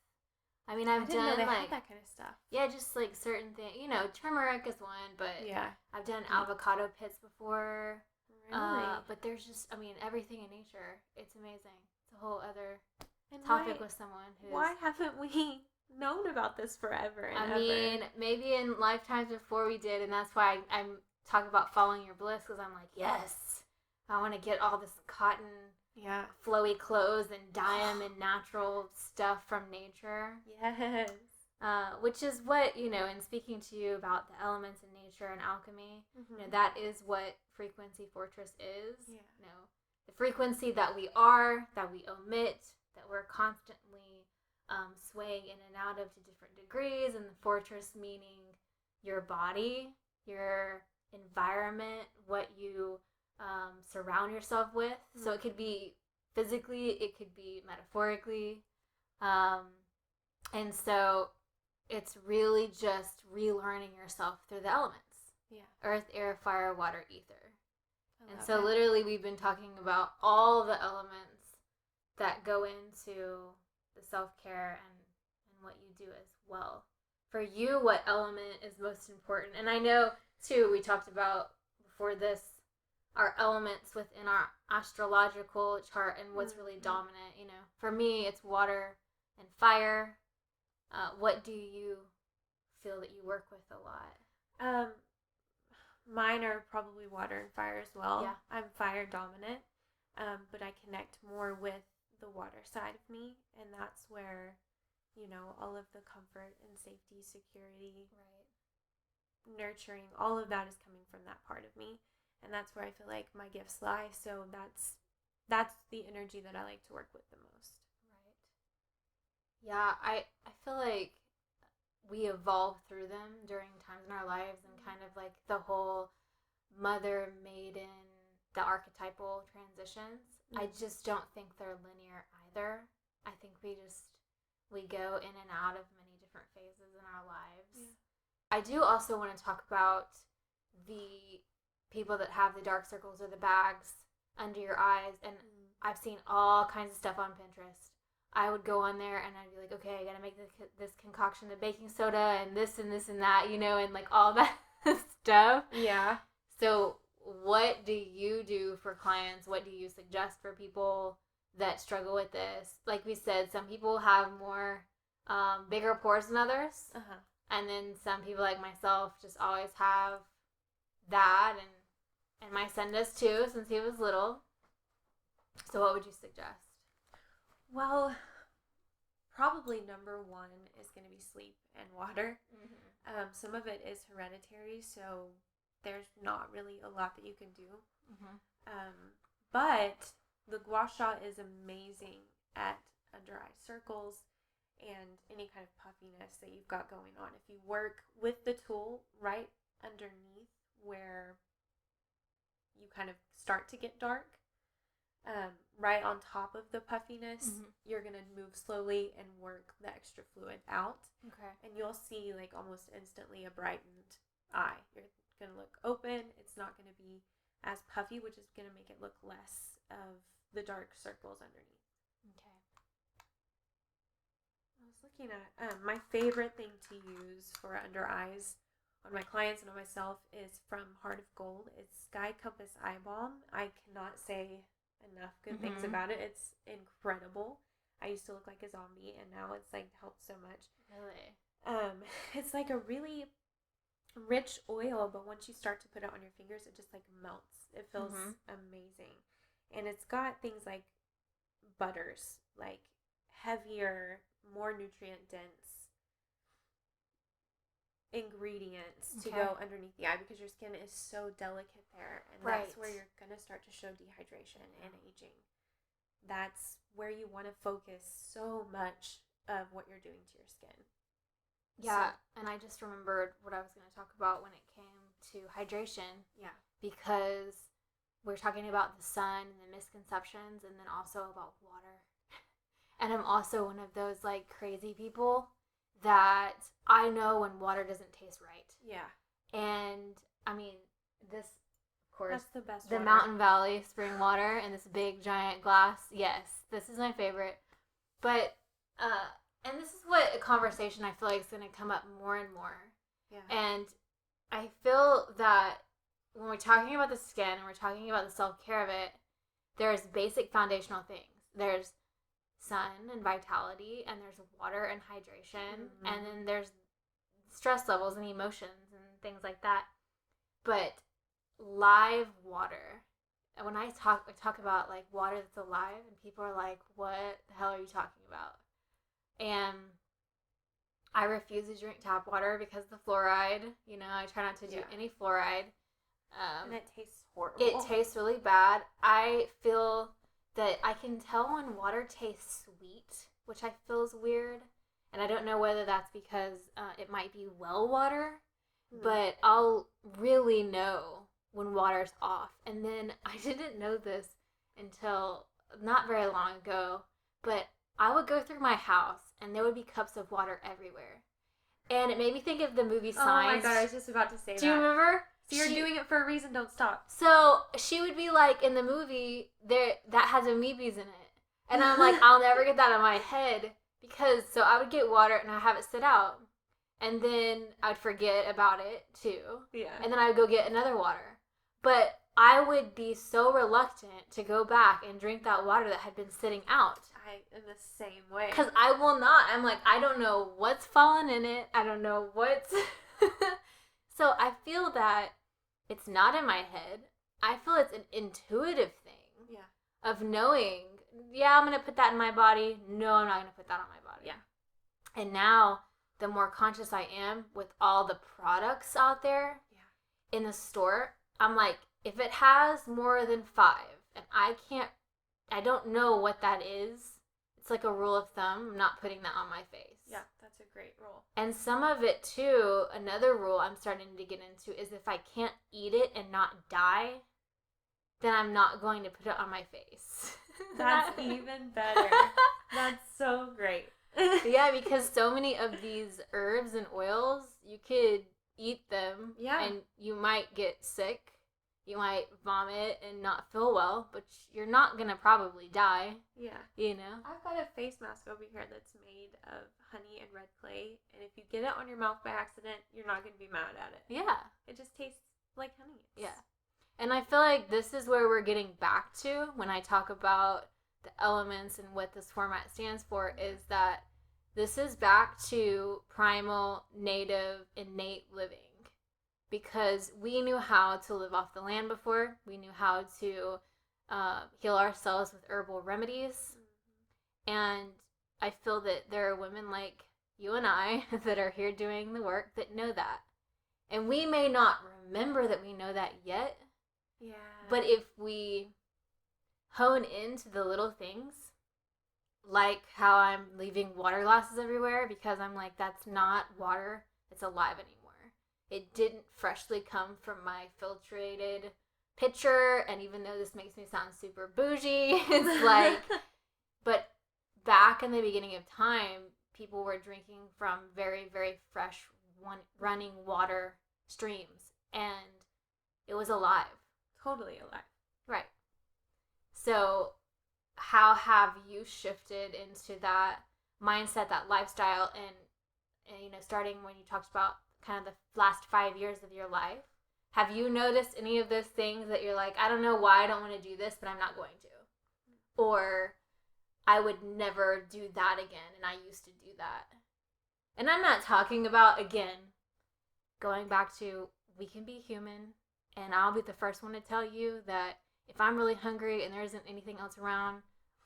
I mean, I didn't know they like had that kind of stuff. Yeah, just like certain things. You know, turmeric is one, but yeah, I've done avocado pits before. Really? But there's just, I mean, everything in nature. It's amazing. It's a whole other topic with someone who's... Why haven't we known about this forever and I mean, maybe in lifetimes before we did, and that's why I'm talking about following your bliss, because I'm like, yes, I want to get all this cotton, flowy clothes and dye them in natural stuff from nature. Yes. Which is what, you know, in speaking to you about the elements in nature and alchemy, you know, that is what Frequency Fortress is. Yeah. You know, the frequency that we are, that we omit, that we're constantly swaying in and out of to different degrees, and the fortress meaning your body, your environment, what you surround yourself with. So it could be physically, it could be metaphorically, and so it's really just relearning yourself through the elements. Yeah. Earth, air, fire, water, ether. And so literally we've been talking about all the elements that go into the self-care and what you do as well. For you, what element is most important? And I know, too, we talked about before this, our elements within our astrological chart and what's really dominant. You know, for me, it's water and fire. What do you feel that you work with a lot? Mine are probably water and fire as well. Yeah. I'm fire dominant, but I connect more with the water side of me, and that's where, you know, all of the comfort and safety, security, nurturing, all of that is coming from that part of me, and that's where I feel like my gifts lie. So that's the energy that I like to work with the most. Right. Yeah, I feel like we evolve through them during times in our lives, and kind of like the whole mother, maiden, the archetypal transitions. I just don't think they're linear either. I think we go in and out of many different phases in our lives. Yeah. I do also want to talk about the people that have the dark circles or the bags under your eyes, and I've seen all kinds of stuff on Pinterest. I would go on there and I'd be like, okay, I gotta make this concoction of baking soda and this and this and that, you know, and like all that stuff. Yeah. So what do you do for clients? What do you suggest for people that struggle with this? Like we said, some people have more bigger pores than others. Uh-huh. And then some people like myself just always have that, and my son does too since he was little. So what would you suggest? Well, probably number one is going to be sleep and water. Mm-hmm. Some of it is hereditary, so there's not really a lot that you can do. Mm-hmm. But the Gua Sha is amazing at under eye circles and any kind of puffiness that you've got going on. If you work with the tool right underneath where you kind of start to get dark, right on top of the puffiness, you're going to move slowly and work the extra fluid out. Okay. And you'll see like almost instantly a brightened eye. You're going to look open. It's not going to be as puffy, which is going to make it look less of the dark circles underneath. Okay. I was looking at my favorite thing to use for under eyes on my clients and on myself is from Heart of Gold. It's Sky Compass Eye Balm. I cannot say enough good things about it. It's incredible. I used to look like a zombie, and now it's like helped so much. Really? It's like a really rich oil, but once you start to put it on your fingers, it just like melts. It feels amazing. And it's got things like butters, like heavier, more nutrient dense ingredients to go underneath the eye, because your skin is so delicate there, and that's where you're going to start to show dehydration and aging. That's where you want to focus so much of what you're doing to your skin. Yeah, and I just remembered what I was going to talk about when it came to hydration. Yeah. Because we're talking about the sun and the misconceptions, and then also about water. And I'm also one of those, like, crazy people that I know when water doesn't taste right. Yeah. And, I mean, this, of course, that's the best the water. Mountain Valley spring water in this big, giant glass. Yes, this is my favorite. But, and this is what a conversation I feel like is going to come up more and more. Yeah. And I feel that when we're talking about the skin and we're talking about the self-care of it, there's basic foundational things. There's sun and vitality, and there's water and hydration, and then there's stress levels and emotions and things like that. But live water, when I talk about like water that's alive, and people are like, what the hell are you talking about? And I refuse to drink tap water because of the fluoride. You know, I try not to do any fluoride. And it tastes horrible. It tastes really bad. I feel that I can tell when water tastes sweet, which I feel is weird. And I don't know whether that's because it might be well water, but I'll really know when water's off. And then I didn't know this until not very long ago, but I would go through my house and there would be cups of water everywhere. And it made me think of the movie Signs. Oh my god, I was just about to say that. Do you remember? So you're doing it for a reason, don't stop. So she would be like, in the movie, that has amoebas in it. And I'm like, I'll never get that out of my head. Because, so I would get water and I have it sit out. And then I'd forget about it too. Yeah. And then I would go get another water. But I would be so reluctant to go back and drink that water that had been sitting out. I am the same way. Because I will not. I'm like, I don't know what's fallen in it. I don't know what's... So I feel that it's not in my head. I feel it's an intuitive thing. Yeah. Of knowing, yeah, I'm going to put that in my body. No, I'm not going to put that on my body. Yeah. And now, the more conscious I am with all the products out there in the store, I'm like, if it has more than 5, and I don't know what that is, it's like a rule of thumb. I'm not putting that on my face. Yeah, that's a great rule. And some of it, too, another rule I'm starting to get into is if I can't eat it and not die, then I'm not going to put it on my face. That's even better. That's so great. Yeah, because so many of these herbs and oils, you could eat them and you might get sick. You might vomit and not feel well, but you're not going to probably die. Yeah. You know? I've got a face mask over here that's made of honey and red clay, and if you get it on your mouth by accident, you're not going to be mad at it. Yeah. It just tastes like honey. Yeah. And I feel like this is where we're getting back to when I talk about the elements and what this format stands for, is that this is back to primal, native, innate living. Because we knew how to live off the land before. We knew how to heal ourselves with herbal remedies. And I feel that there are women like you and I that are here doing the work that know that. And we may not remember that we know that yet. Yeah. But if we hone into the little things, like how I'm leaving water glasses everywhere because I'm like, that's not water, it's alive anymore. It didn't freshly come from my filtrated pitcher, and even though this makes me sound super bougie, it's like, but back in the beginning of time, people were drinking from very, very fresh running water streams, and it was alive. Totally alive. Right. So how have you shifted into that mindset, that lifestyle, and you know, starting when you talked about kind of the last 5 years of your life, have you noticed any of those things that you're like, I don't know why I don't want to do this, but I'm not going to? Or I would never do that again, and I used to do that. And I'm not talking about, again, going back to, we can be human, and I'll be the first one to tell you that if I'm really hungry and there isn't anything else around,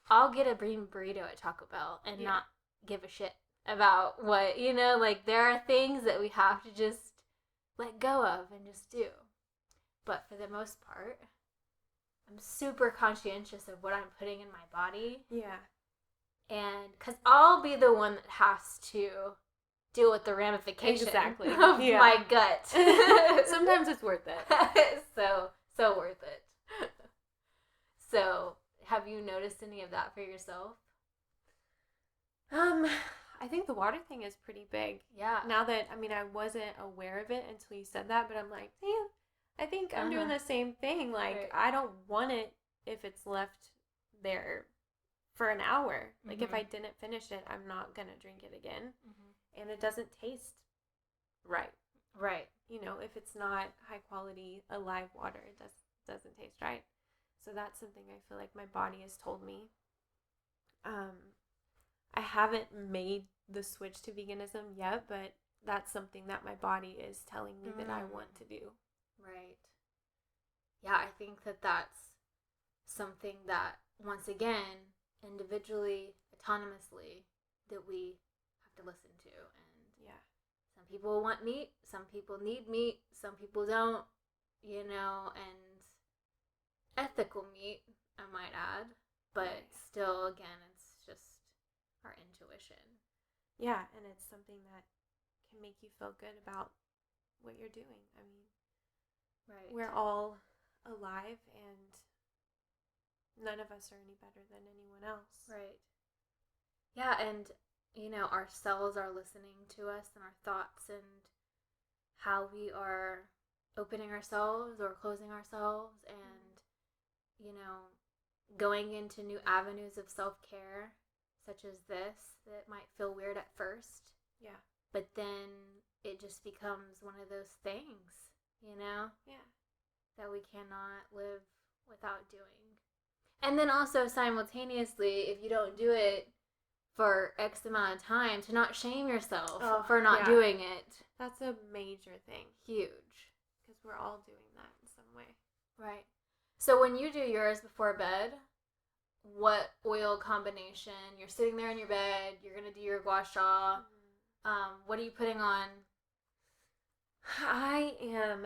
I'll get a burrito at Taco Bell and not give a shit about what, like, there are things that we have to just let go of and just do. But for the most part, I'm super conscientious of what I'm putting in my body. Yeah. And because I'll be the one that has to deal with the ramifications of my gut. Sometimes it's worth it. So worth it. So, have you noticed any of that for yourself? I think the water thing is pretty big. Yeah. Now that, I wasn't aware of it until you said that, but I'm like, damn, I think I'm doing the same thing. Like, right. I don't want it if it's left there for an hour. Like, if I didn't finish it, I'm not going to drink it again. And it doesn't taste right. Right. If it's not high quality, alive water, it doesn't taste right. So that's something I feel like my body has told me. I haven't made the switch to veganism yet, but that's something that my body is telling me that I want to do. Right. Yeah, I think that that's something that, once again, individually, autonomously, that we have to listen to. And some people want meat, some people need meat, some people don't, and ethical meat, I might add, but still, again, it's just our intuition. Yeah, and it's something that can make you feel good about what you're doing. Right. We're all alive, and none of us are any better than anyone else. Right. Yeah, and, our cells are listening to us and our thoughts and how we are opening ourselves or closing ourselves and, going into new avenues of self-care, such as this, that might feel weird at first. Yeah. But then it just becomes one of those things, Yeah. that we cannot live without doing. And then also simultaneously, if you don't do it for X amount of time, to not shame yourself for not doing it. That's a major thing. Huge. Because we're all doing that in some way. Right. So when you do yours before bed, what oil combination? You're sitting there in your bed, you're going to do your Gua Sha. What are you putting on? I am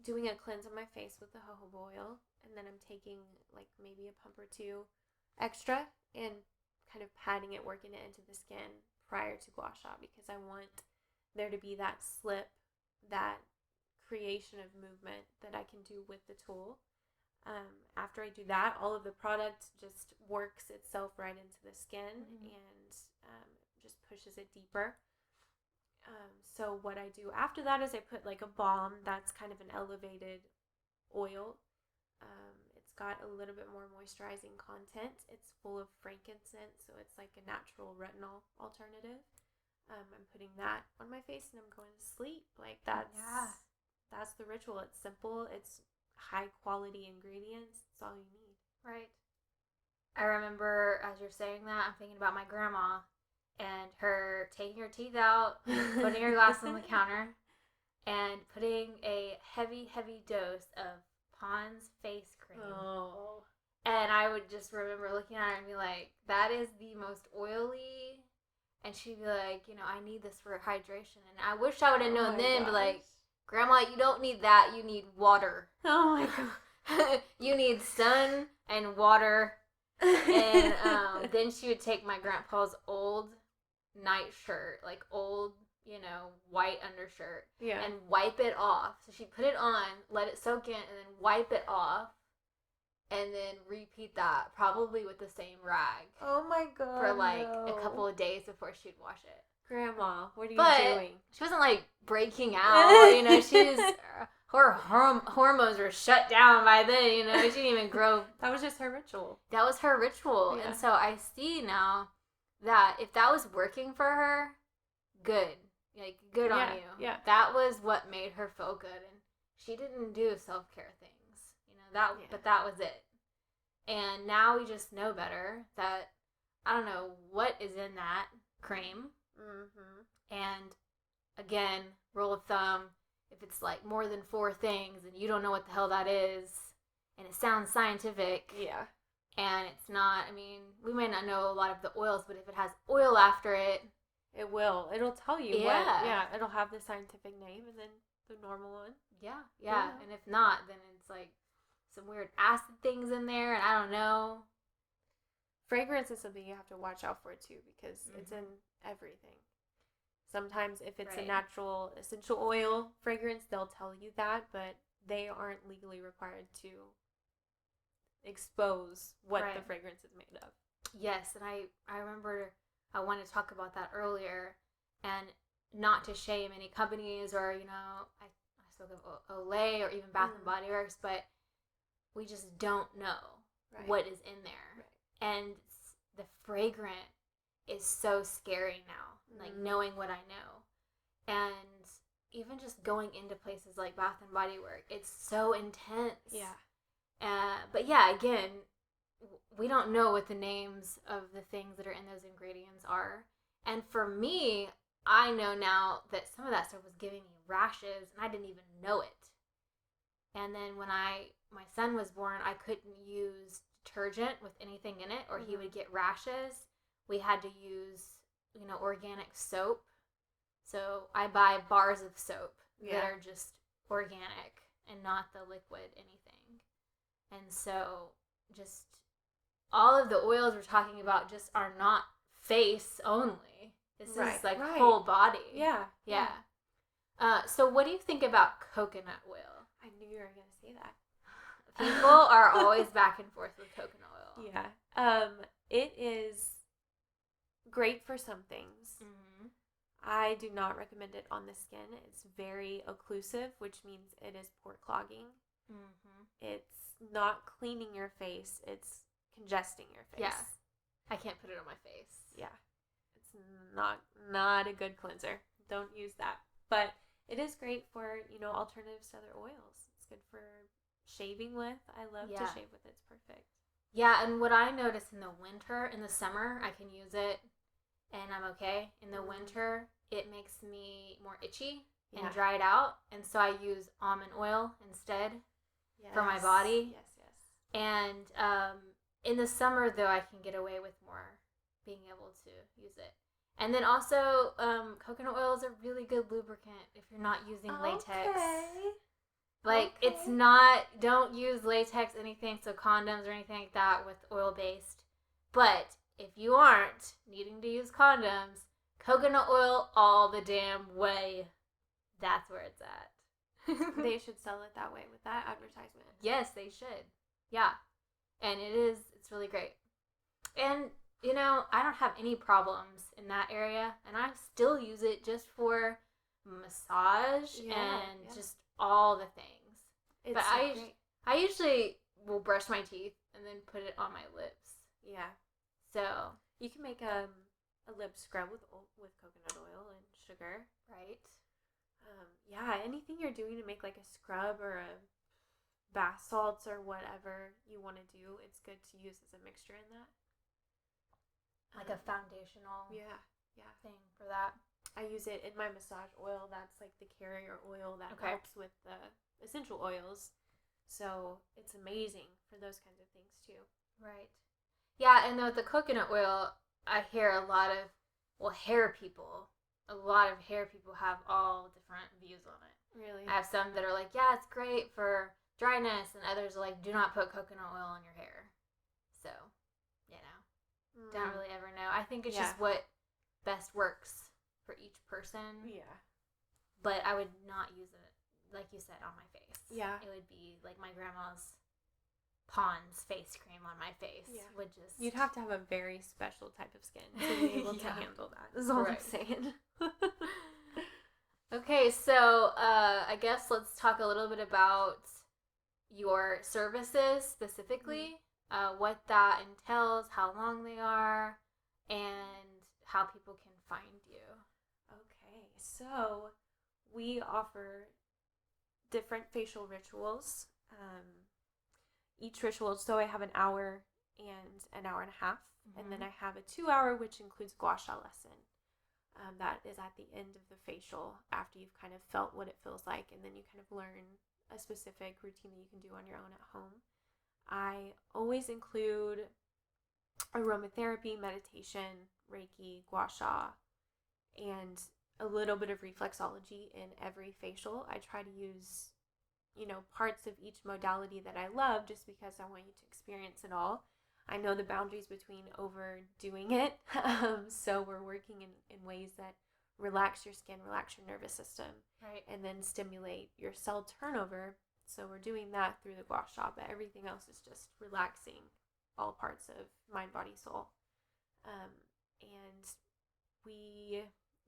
doing a cleanse on my face with the jojoba oil, and then I'm taking like maybe a pump or two extra and kind of patting it, working it into the skin prior to Gua Sha, because I want there to be that slip, that creation of movement that I can do with the tool. After I do that, all of the product just works itself right into the skin and just pushes it deeper. So what I do after that is I put like a balm that's kind of an elevated oil. It's got a little bit more moisturizing content. It's full of frankincense, so it's like a natural retinol alternative. I'm putting that on my face and I'm going to sleep. Like that's the ritual. It's simple. It's high quality ingredients. It's all you need. Right. I remember as you're saying that, I'm thinking about my grandma and her taking her teeth out, putting her glass on the counter, and putting a heavy, heavy dose of Pond's face cream. Oh. And I would just remember looking at her and be like, that is the most oily. And she'd be like, I need this for hydration. And I wish I would have known then, but like, Grandma, you don't need that. You need water. Oh my God. You need sun and water. And then she would take my grandpa's old nightshirt, like old, white undershirt, and wipe it off. So she'd put it on, let it soak in, and then wipe it off, and then repeat that, probably with the same rag. Oh my God. For like a couple of days before she'd wash it. Grandma, what are you doing? She wasn't like breaking out, she's her hormones were shut down by then, she didn't even grow. That was just her ritual. That was her ritual. Yeah. And so I see now that if that was working for her, good, Like, good on you. Yeah. That was what made her feel good. And she didn't do self-care things. But that was it. And now we just know better that, I don't know what is in that cream. Mm-hmm. And again, rule of thumb, if it's like more than 4 things and you don't know what the hell that is, and it sounds scientific. Yeah. And it's not, I mean, we may not know a lot of the oils, but if it has oil after it. It will. It'll tell you what. Yeah. It'll have the scientific name and then the normal one. Yeah. And if not, then it's like some weird acid things in there, and I don't know. Fragrance is something you have to watch out for too, because it's in everything. Sometimes if it's a natural essential oil fragrance, they'll tell you that, but they aren't legally required to expose what the fragrance is made of. Yes, and I remember I wanted to talk about that earlier, and not to shame any companies or, I spoke of Olay or even Bath and Body Works, but we just don't know what is in there. Right. And the fragrance is so scary now, like knowing what I know. And even just going into places like Bath and Body Works, it's so intense. Yeah. But yeah, again, we don't know what the names of the things that are in those ingredients are. And for me, I know now that some of that stuff was giving me rashes, and I didn't even know it. And then when my son was born, I couldn't use detergent with anything in it, or he would get rashes. We had to use, organic soap. So I buy bars of soap that are just organic and not the liquid anything. And so just all of the oils we're talking about just are not face only. This is like whole body. Yeah. So what do you think about coconut oil? I knew you were going to say that. People are always back and forth with coconut oil. Yeah. It is great for some things. Mm-hmm. I do not recommend it on the skin. It's very occlusive, which means it is pore clogging. Mm-hmm. It's not cleaning your face. It's congesting your face. Yeah. I can't put it on my face. Yeah. It's not a good cleanser. Don't use that. But it is great for, alternatives to other oils. It's good for shaving with. I love to shave with it. It's perfect. Yeah, and what I notice in the summer, I can use it and I'm okay. In the winter, it makes me more itchy and dried out. And so I use almond oil instead for my body. Yes. And in the summer, though, I can get away with more being able to use it. And then also, coconut oil is a really good lubricant if you're not using latex. It's not, don't use latex, anything, so condoms or anything like that with oil-based. But if you aren't needing to use condoms, coconut oil all the damn way. That's where it's at. They should sell it that way with that advertisement. Yes, they should. Yeah. And it's really great. And, I don't have any problems in that area. And I still use it just for massage and just all the things. But I usually will brush my teeth and then put it on my lips. Yeah. So you can make a lip scrub with coconut oil and sugar. Right. Anything you're doing to make like a scrub or a bath salts or whatever you want to do, it's good to use as a mixture in that. Like a foundational thing for that. I use it in my massage oil. That's like the carrier oil that helps with the essential oils. So it's amazing for those kinds of things too. Right. Yeah, and with the coconut oil, I hear a lot of hair people have all different views on it. Really? I have some that are like, yeah, it's great for dryness, and others are like, do not put coconut oil on your hair. So, don't really ever know. I think it's just what best works for each person. Yeah. But I would not use it, like you said, on my face. Yeah. It would be like my grandma's Pond's face cream on my face. Yeah. Would just... You'd have to have a very special type of skin to be able to handle that. Is all I'm saying. Okay, so I guess let's talk a little bit about your services specifically, what that entails, how long they are, and how people can find you. Okay. so we offer different facial rituals. Each ritual, so I have an hour and an hour and a half, and then I have a 2-hour, which includes Gua Sha lesson. That is at the end of the facial after you've kind of felt what it feels like, and then you kind of learn a specific routine that you can do on your own at home. I always include aromatherapy, meditation, Reiki, Gua Sha, and a little bit of reflexology in every facial. I try to use, parts of each modality that I love just because I want you to experience it all. I know the boundaries between overdoing it, so we're working in ways that relax your skin, relax your nervous system, right, and then stimulate your cell turnover. So we're doing that through the Gua Sha, but everything else is just relaxing all parts of mind, body, soul. And we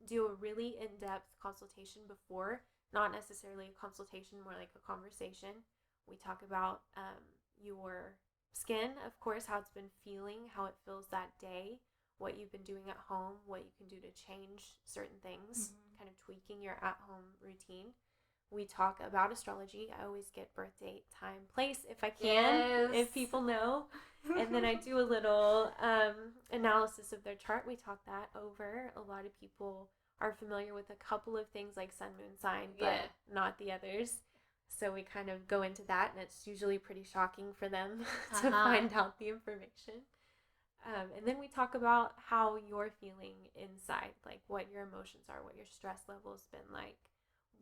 do a really in-depth consultation before, not necessarily a consultation, more like a conversation. We talk about your skin, of course, how it's been feeling, how it feels that day, what you've been doing at home, what you can do to change certain things, kind of tweaking your at-home routine. We talk about astrology. I always get birth date, time, place, if I can, if people know. And then I do a little analysis of their chart. We talk that over. A lot of people are familiar with a couple of things like sun, moon, sign, but not the others. So we kind of go into that, and it's usually pretty shocking for them to find out the information. And then we talk about how you're feeling inside, like what your emotions are, what your stress level has been like,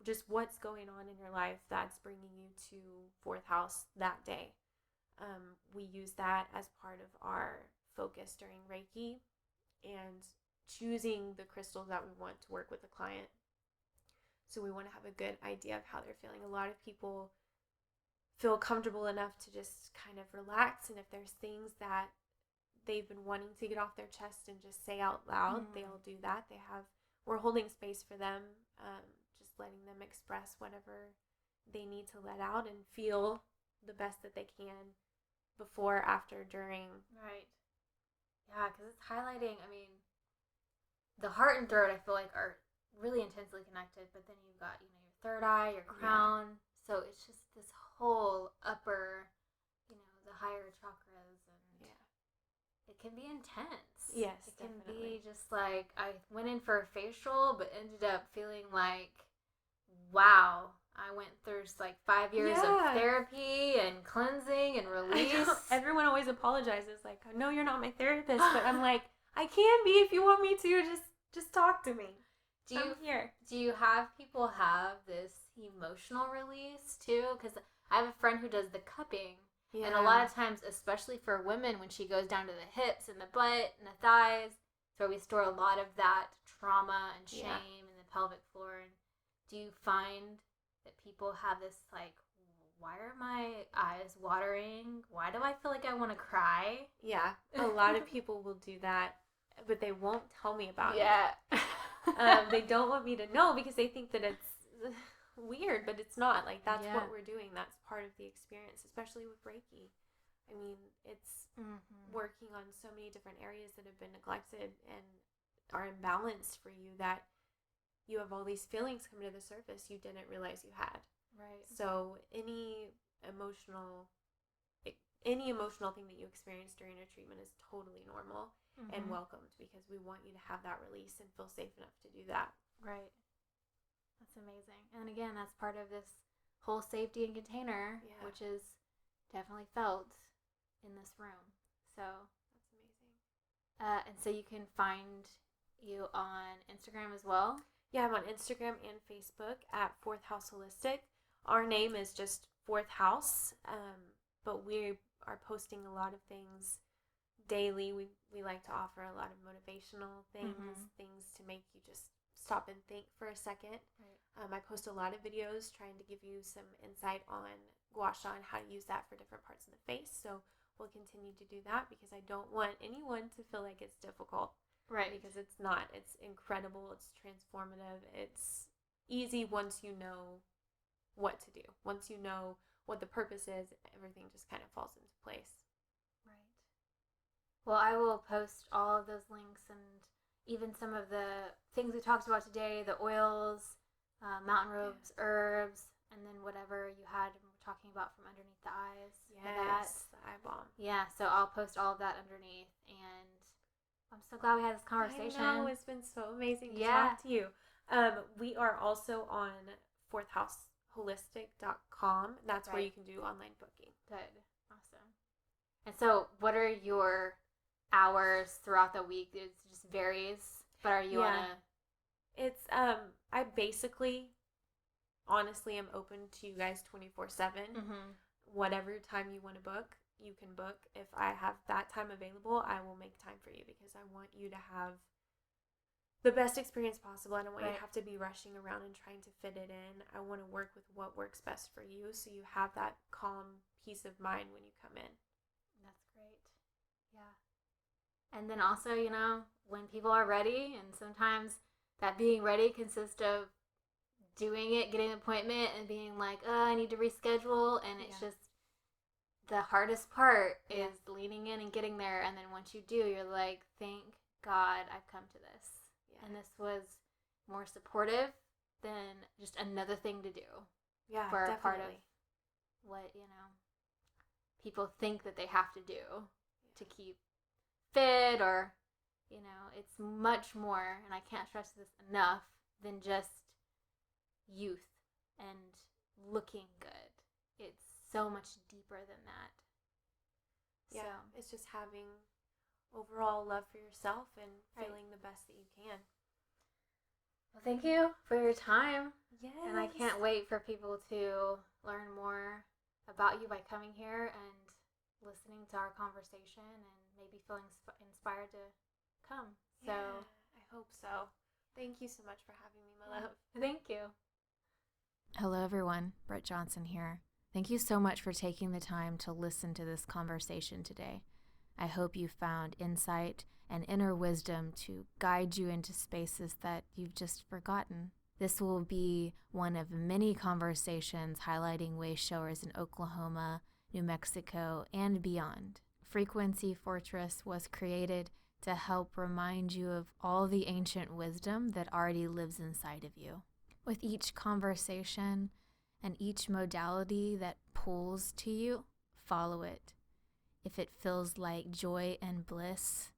just what's going on in your life that's bringing you to 4th house that day. We use that as part of our focus during Reiki and choosing the crystals that we want to work with the client. So we want to have a good idea of how they're feeling. A lot of people feel comfortable enough to just kind of relax, and if there's things that they've been wanting to get off their chest and just say out loud, they'll do that. We're holding space for them, just letting them express whatever they need to let out and feel the best that they can before, after, during. Right. Yeah, because it's highlighting, the heart and throat, I feel like, are really intensely connected, but then you've got, your third eye, your crown, so it's just this whole upper, the higher chakras, and it can be intense. Yes, it can be just like, I went in for a facial, but ended up feeling like, wow, I went through like 5 years of therapy and cleansing and release. Everyone always apologizes, like, no, you're not my therapist, but I'm like, I can be if you want me to. Just talk to me. I'm here. Do you have people have this emotional release too? Because I have a friend who does the cupping, and a lot of times, especially for women, when she goes down to the hips and the butt and the thighs, it's where we store a lot of that trauma and shame in the pelvic floor. And do you find that people have this, like, why are my eyes watering? Why do I feel like I want to cry? Yeah, a lot of people will do that, but they won't tell me about it. They don't want me to know because they think that it's weird, but it's not. Like, that's what we're doing. That's part of the experience, especially with Reiki. It's working on so many different areas that have been neglected and are imbalanced for you, that you have all these feelings come to the surface you didn't realize you had. Right. So any emotional thing that you experience during a treatment is totally normal and welcomed, because we want you to have that release and feel safe enough to do that. Right. That's amazing. And again, that's part of this whole safety and container, which is definitely felt in this room. So that's amazing. And so you can find you on Instagram as well? Yeah, I'm on Instagram and Facebook at 4th House Holistic. Our name is just 4th House, but we are posting a lot of things daily. We like to offer a lot of motivational things, things to make you just stop and think for a second. Right. I post a lot of videos trying to give you some insight on Gua Sha and how to use that for different parts of the face. So we'll continue to do that, because I don't want anyone to feel like it's difficult. Right. Because it's not. It's incredible. It's transformative. It's easy once you know what to do. Once you know what the purpose is, everything just kind of falls into place. Right. Well, I will post all of those links and even some of the things we talked about today, the oils, mountain robes, herbs, and then whatever you had and we're talking about from underneath the eyes. Yes, the eye balm. Yeah, so I'll post all of that underneath, and I'm so glad we had this conversation. I know, it's been so amazing to talk to you. We are also on fourthhouseholistic.com. That's where you can do online booking. Good. Awesome. And so what are your hours throughout the week? It just varies, but are you on a... It's, I basically, honestly, am open to you guys 24/7. Whatever time you want to book, you can book. If I have that time available, I will make time for you because I want you to have the best experience possible. I don't want you to have to be rushing around and trying to fit it in. I want to work with what works best for you so you have that calm peace of mind when you come in. That's great. Yeah. And then also, you know, when people are ready, and sometimes that being ready consists of doing it, getting an appointment, and being like, oh, I need to reschedule. And it's just the hardest part is leaning in and getting there. And then once you do, you're like, thank God I've come to this. Yeah. And this was more supportive than just another thing to do. Yeah, for definitely. a part of what, you know, people think that they have to do to keep fit, or, you know, it's much more, and I can't stress this enough, than just youth and looking good. It's so much deeper than that. Yeah, so it's just having overall love for yourself and feeling the best that you can. Well, thank you for your time. Yes. And I can't wait for people to learn more about you by coming here and listening to our conversation and maybe feeling inspired to come. So I hope so. Thank you so much for having me, my love. Thank you. Hello, everyone. Britt Johnson here. Thank you so much for taking the time to listen to this conversation today. I hope you found insight and inner wisdom to guide you into spaces that you've just forgotten. This will be one of many conversations highlighting way showers in Oklahoma, New Mexico, and beyond. Frequency Fortress was created to help remind you of all the ancient wisdom that already lives inside of you. With each conversation and each modality that pulls to you, follow it. If it feels like joy and bliss,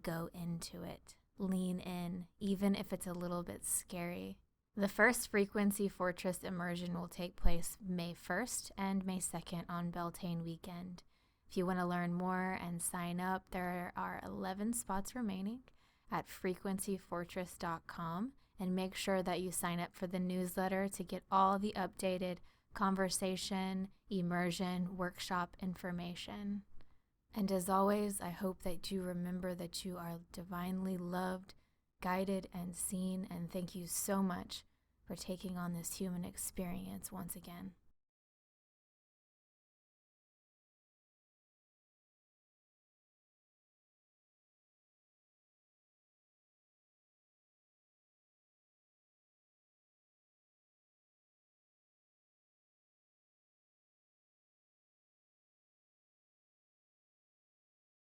go into it. Lean in, even if it's a little bit scary. The first Frequency Fortress immersion will take place May 1st and May 2nd on Beltane weekend. If you want to learn more and sign up, there are 11 spots remaining at frequencyfortress.com, and make sure that you sign up for the newsletter to get all the updated conversation, immersion, workshop information. And as always, I hope that you remember that you are divinely loved, guided, and seen, and thank you so much for taking on this human experience once again.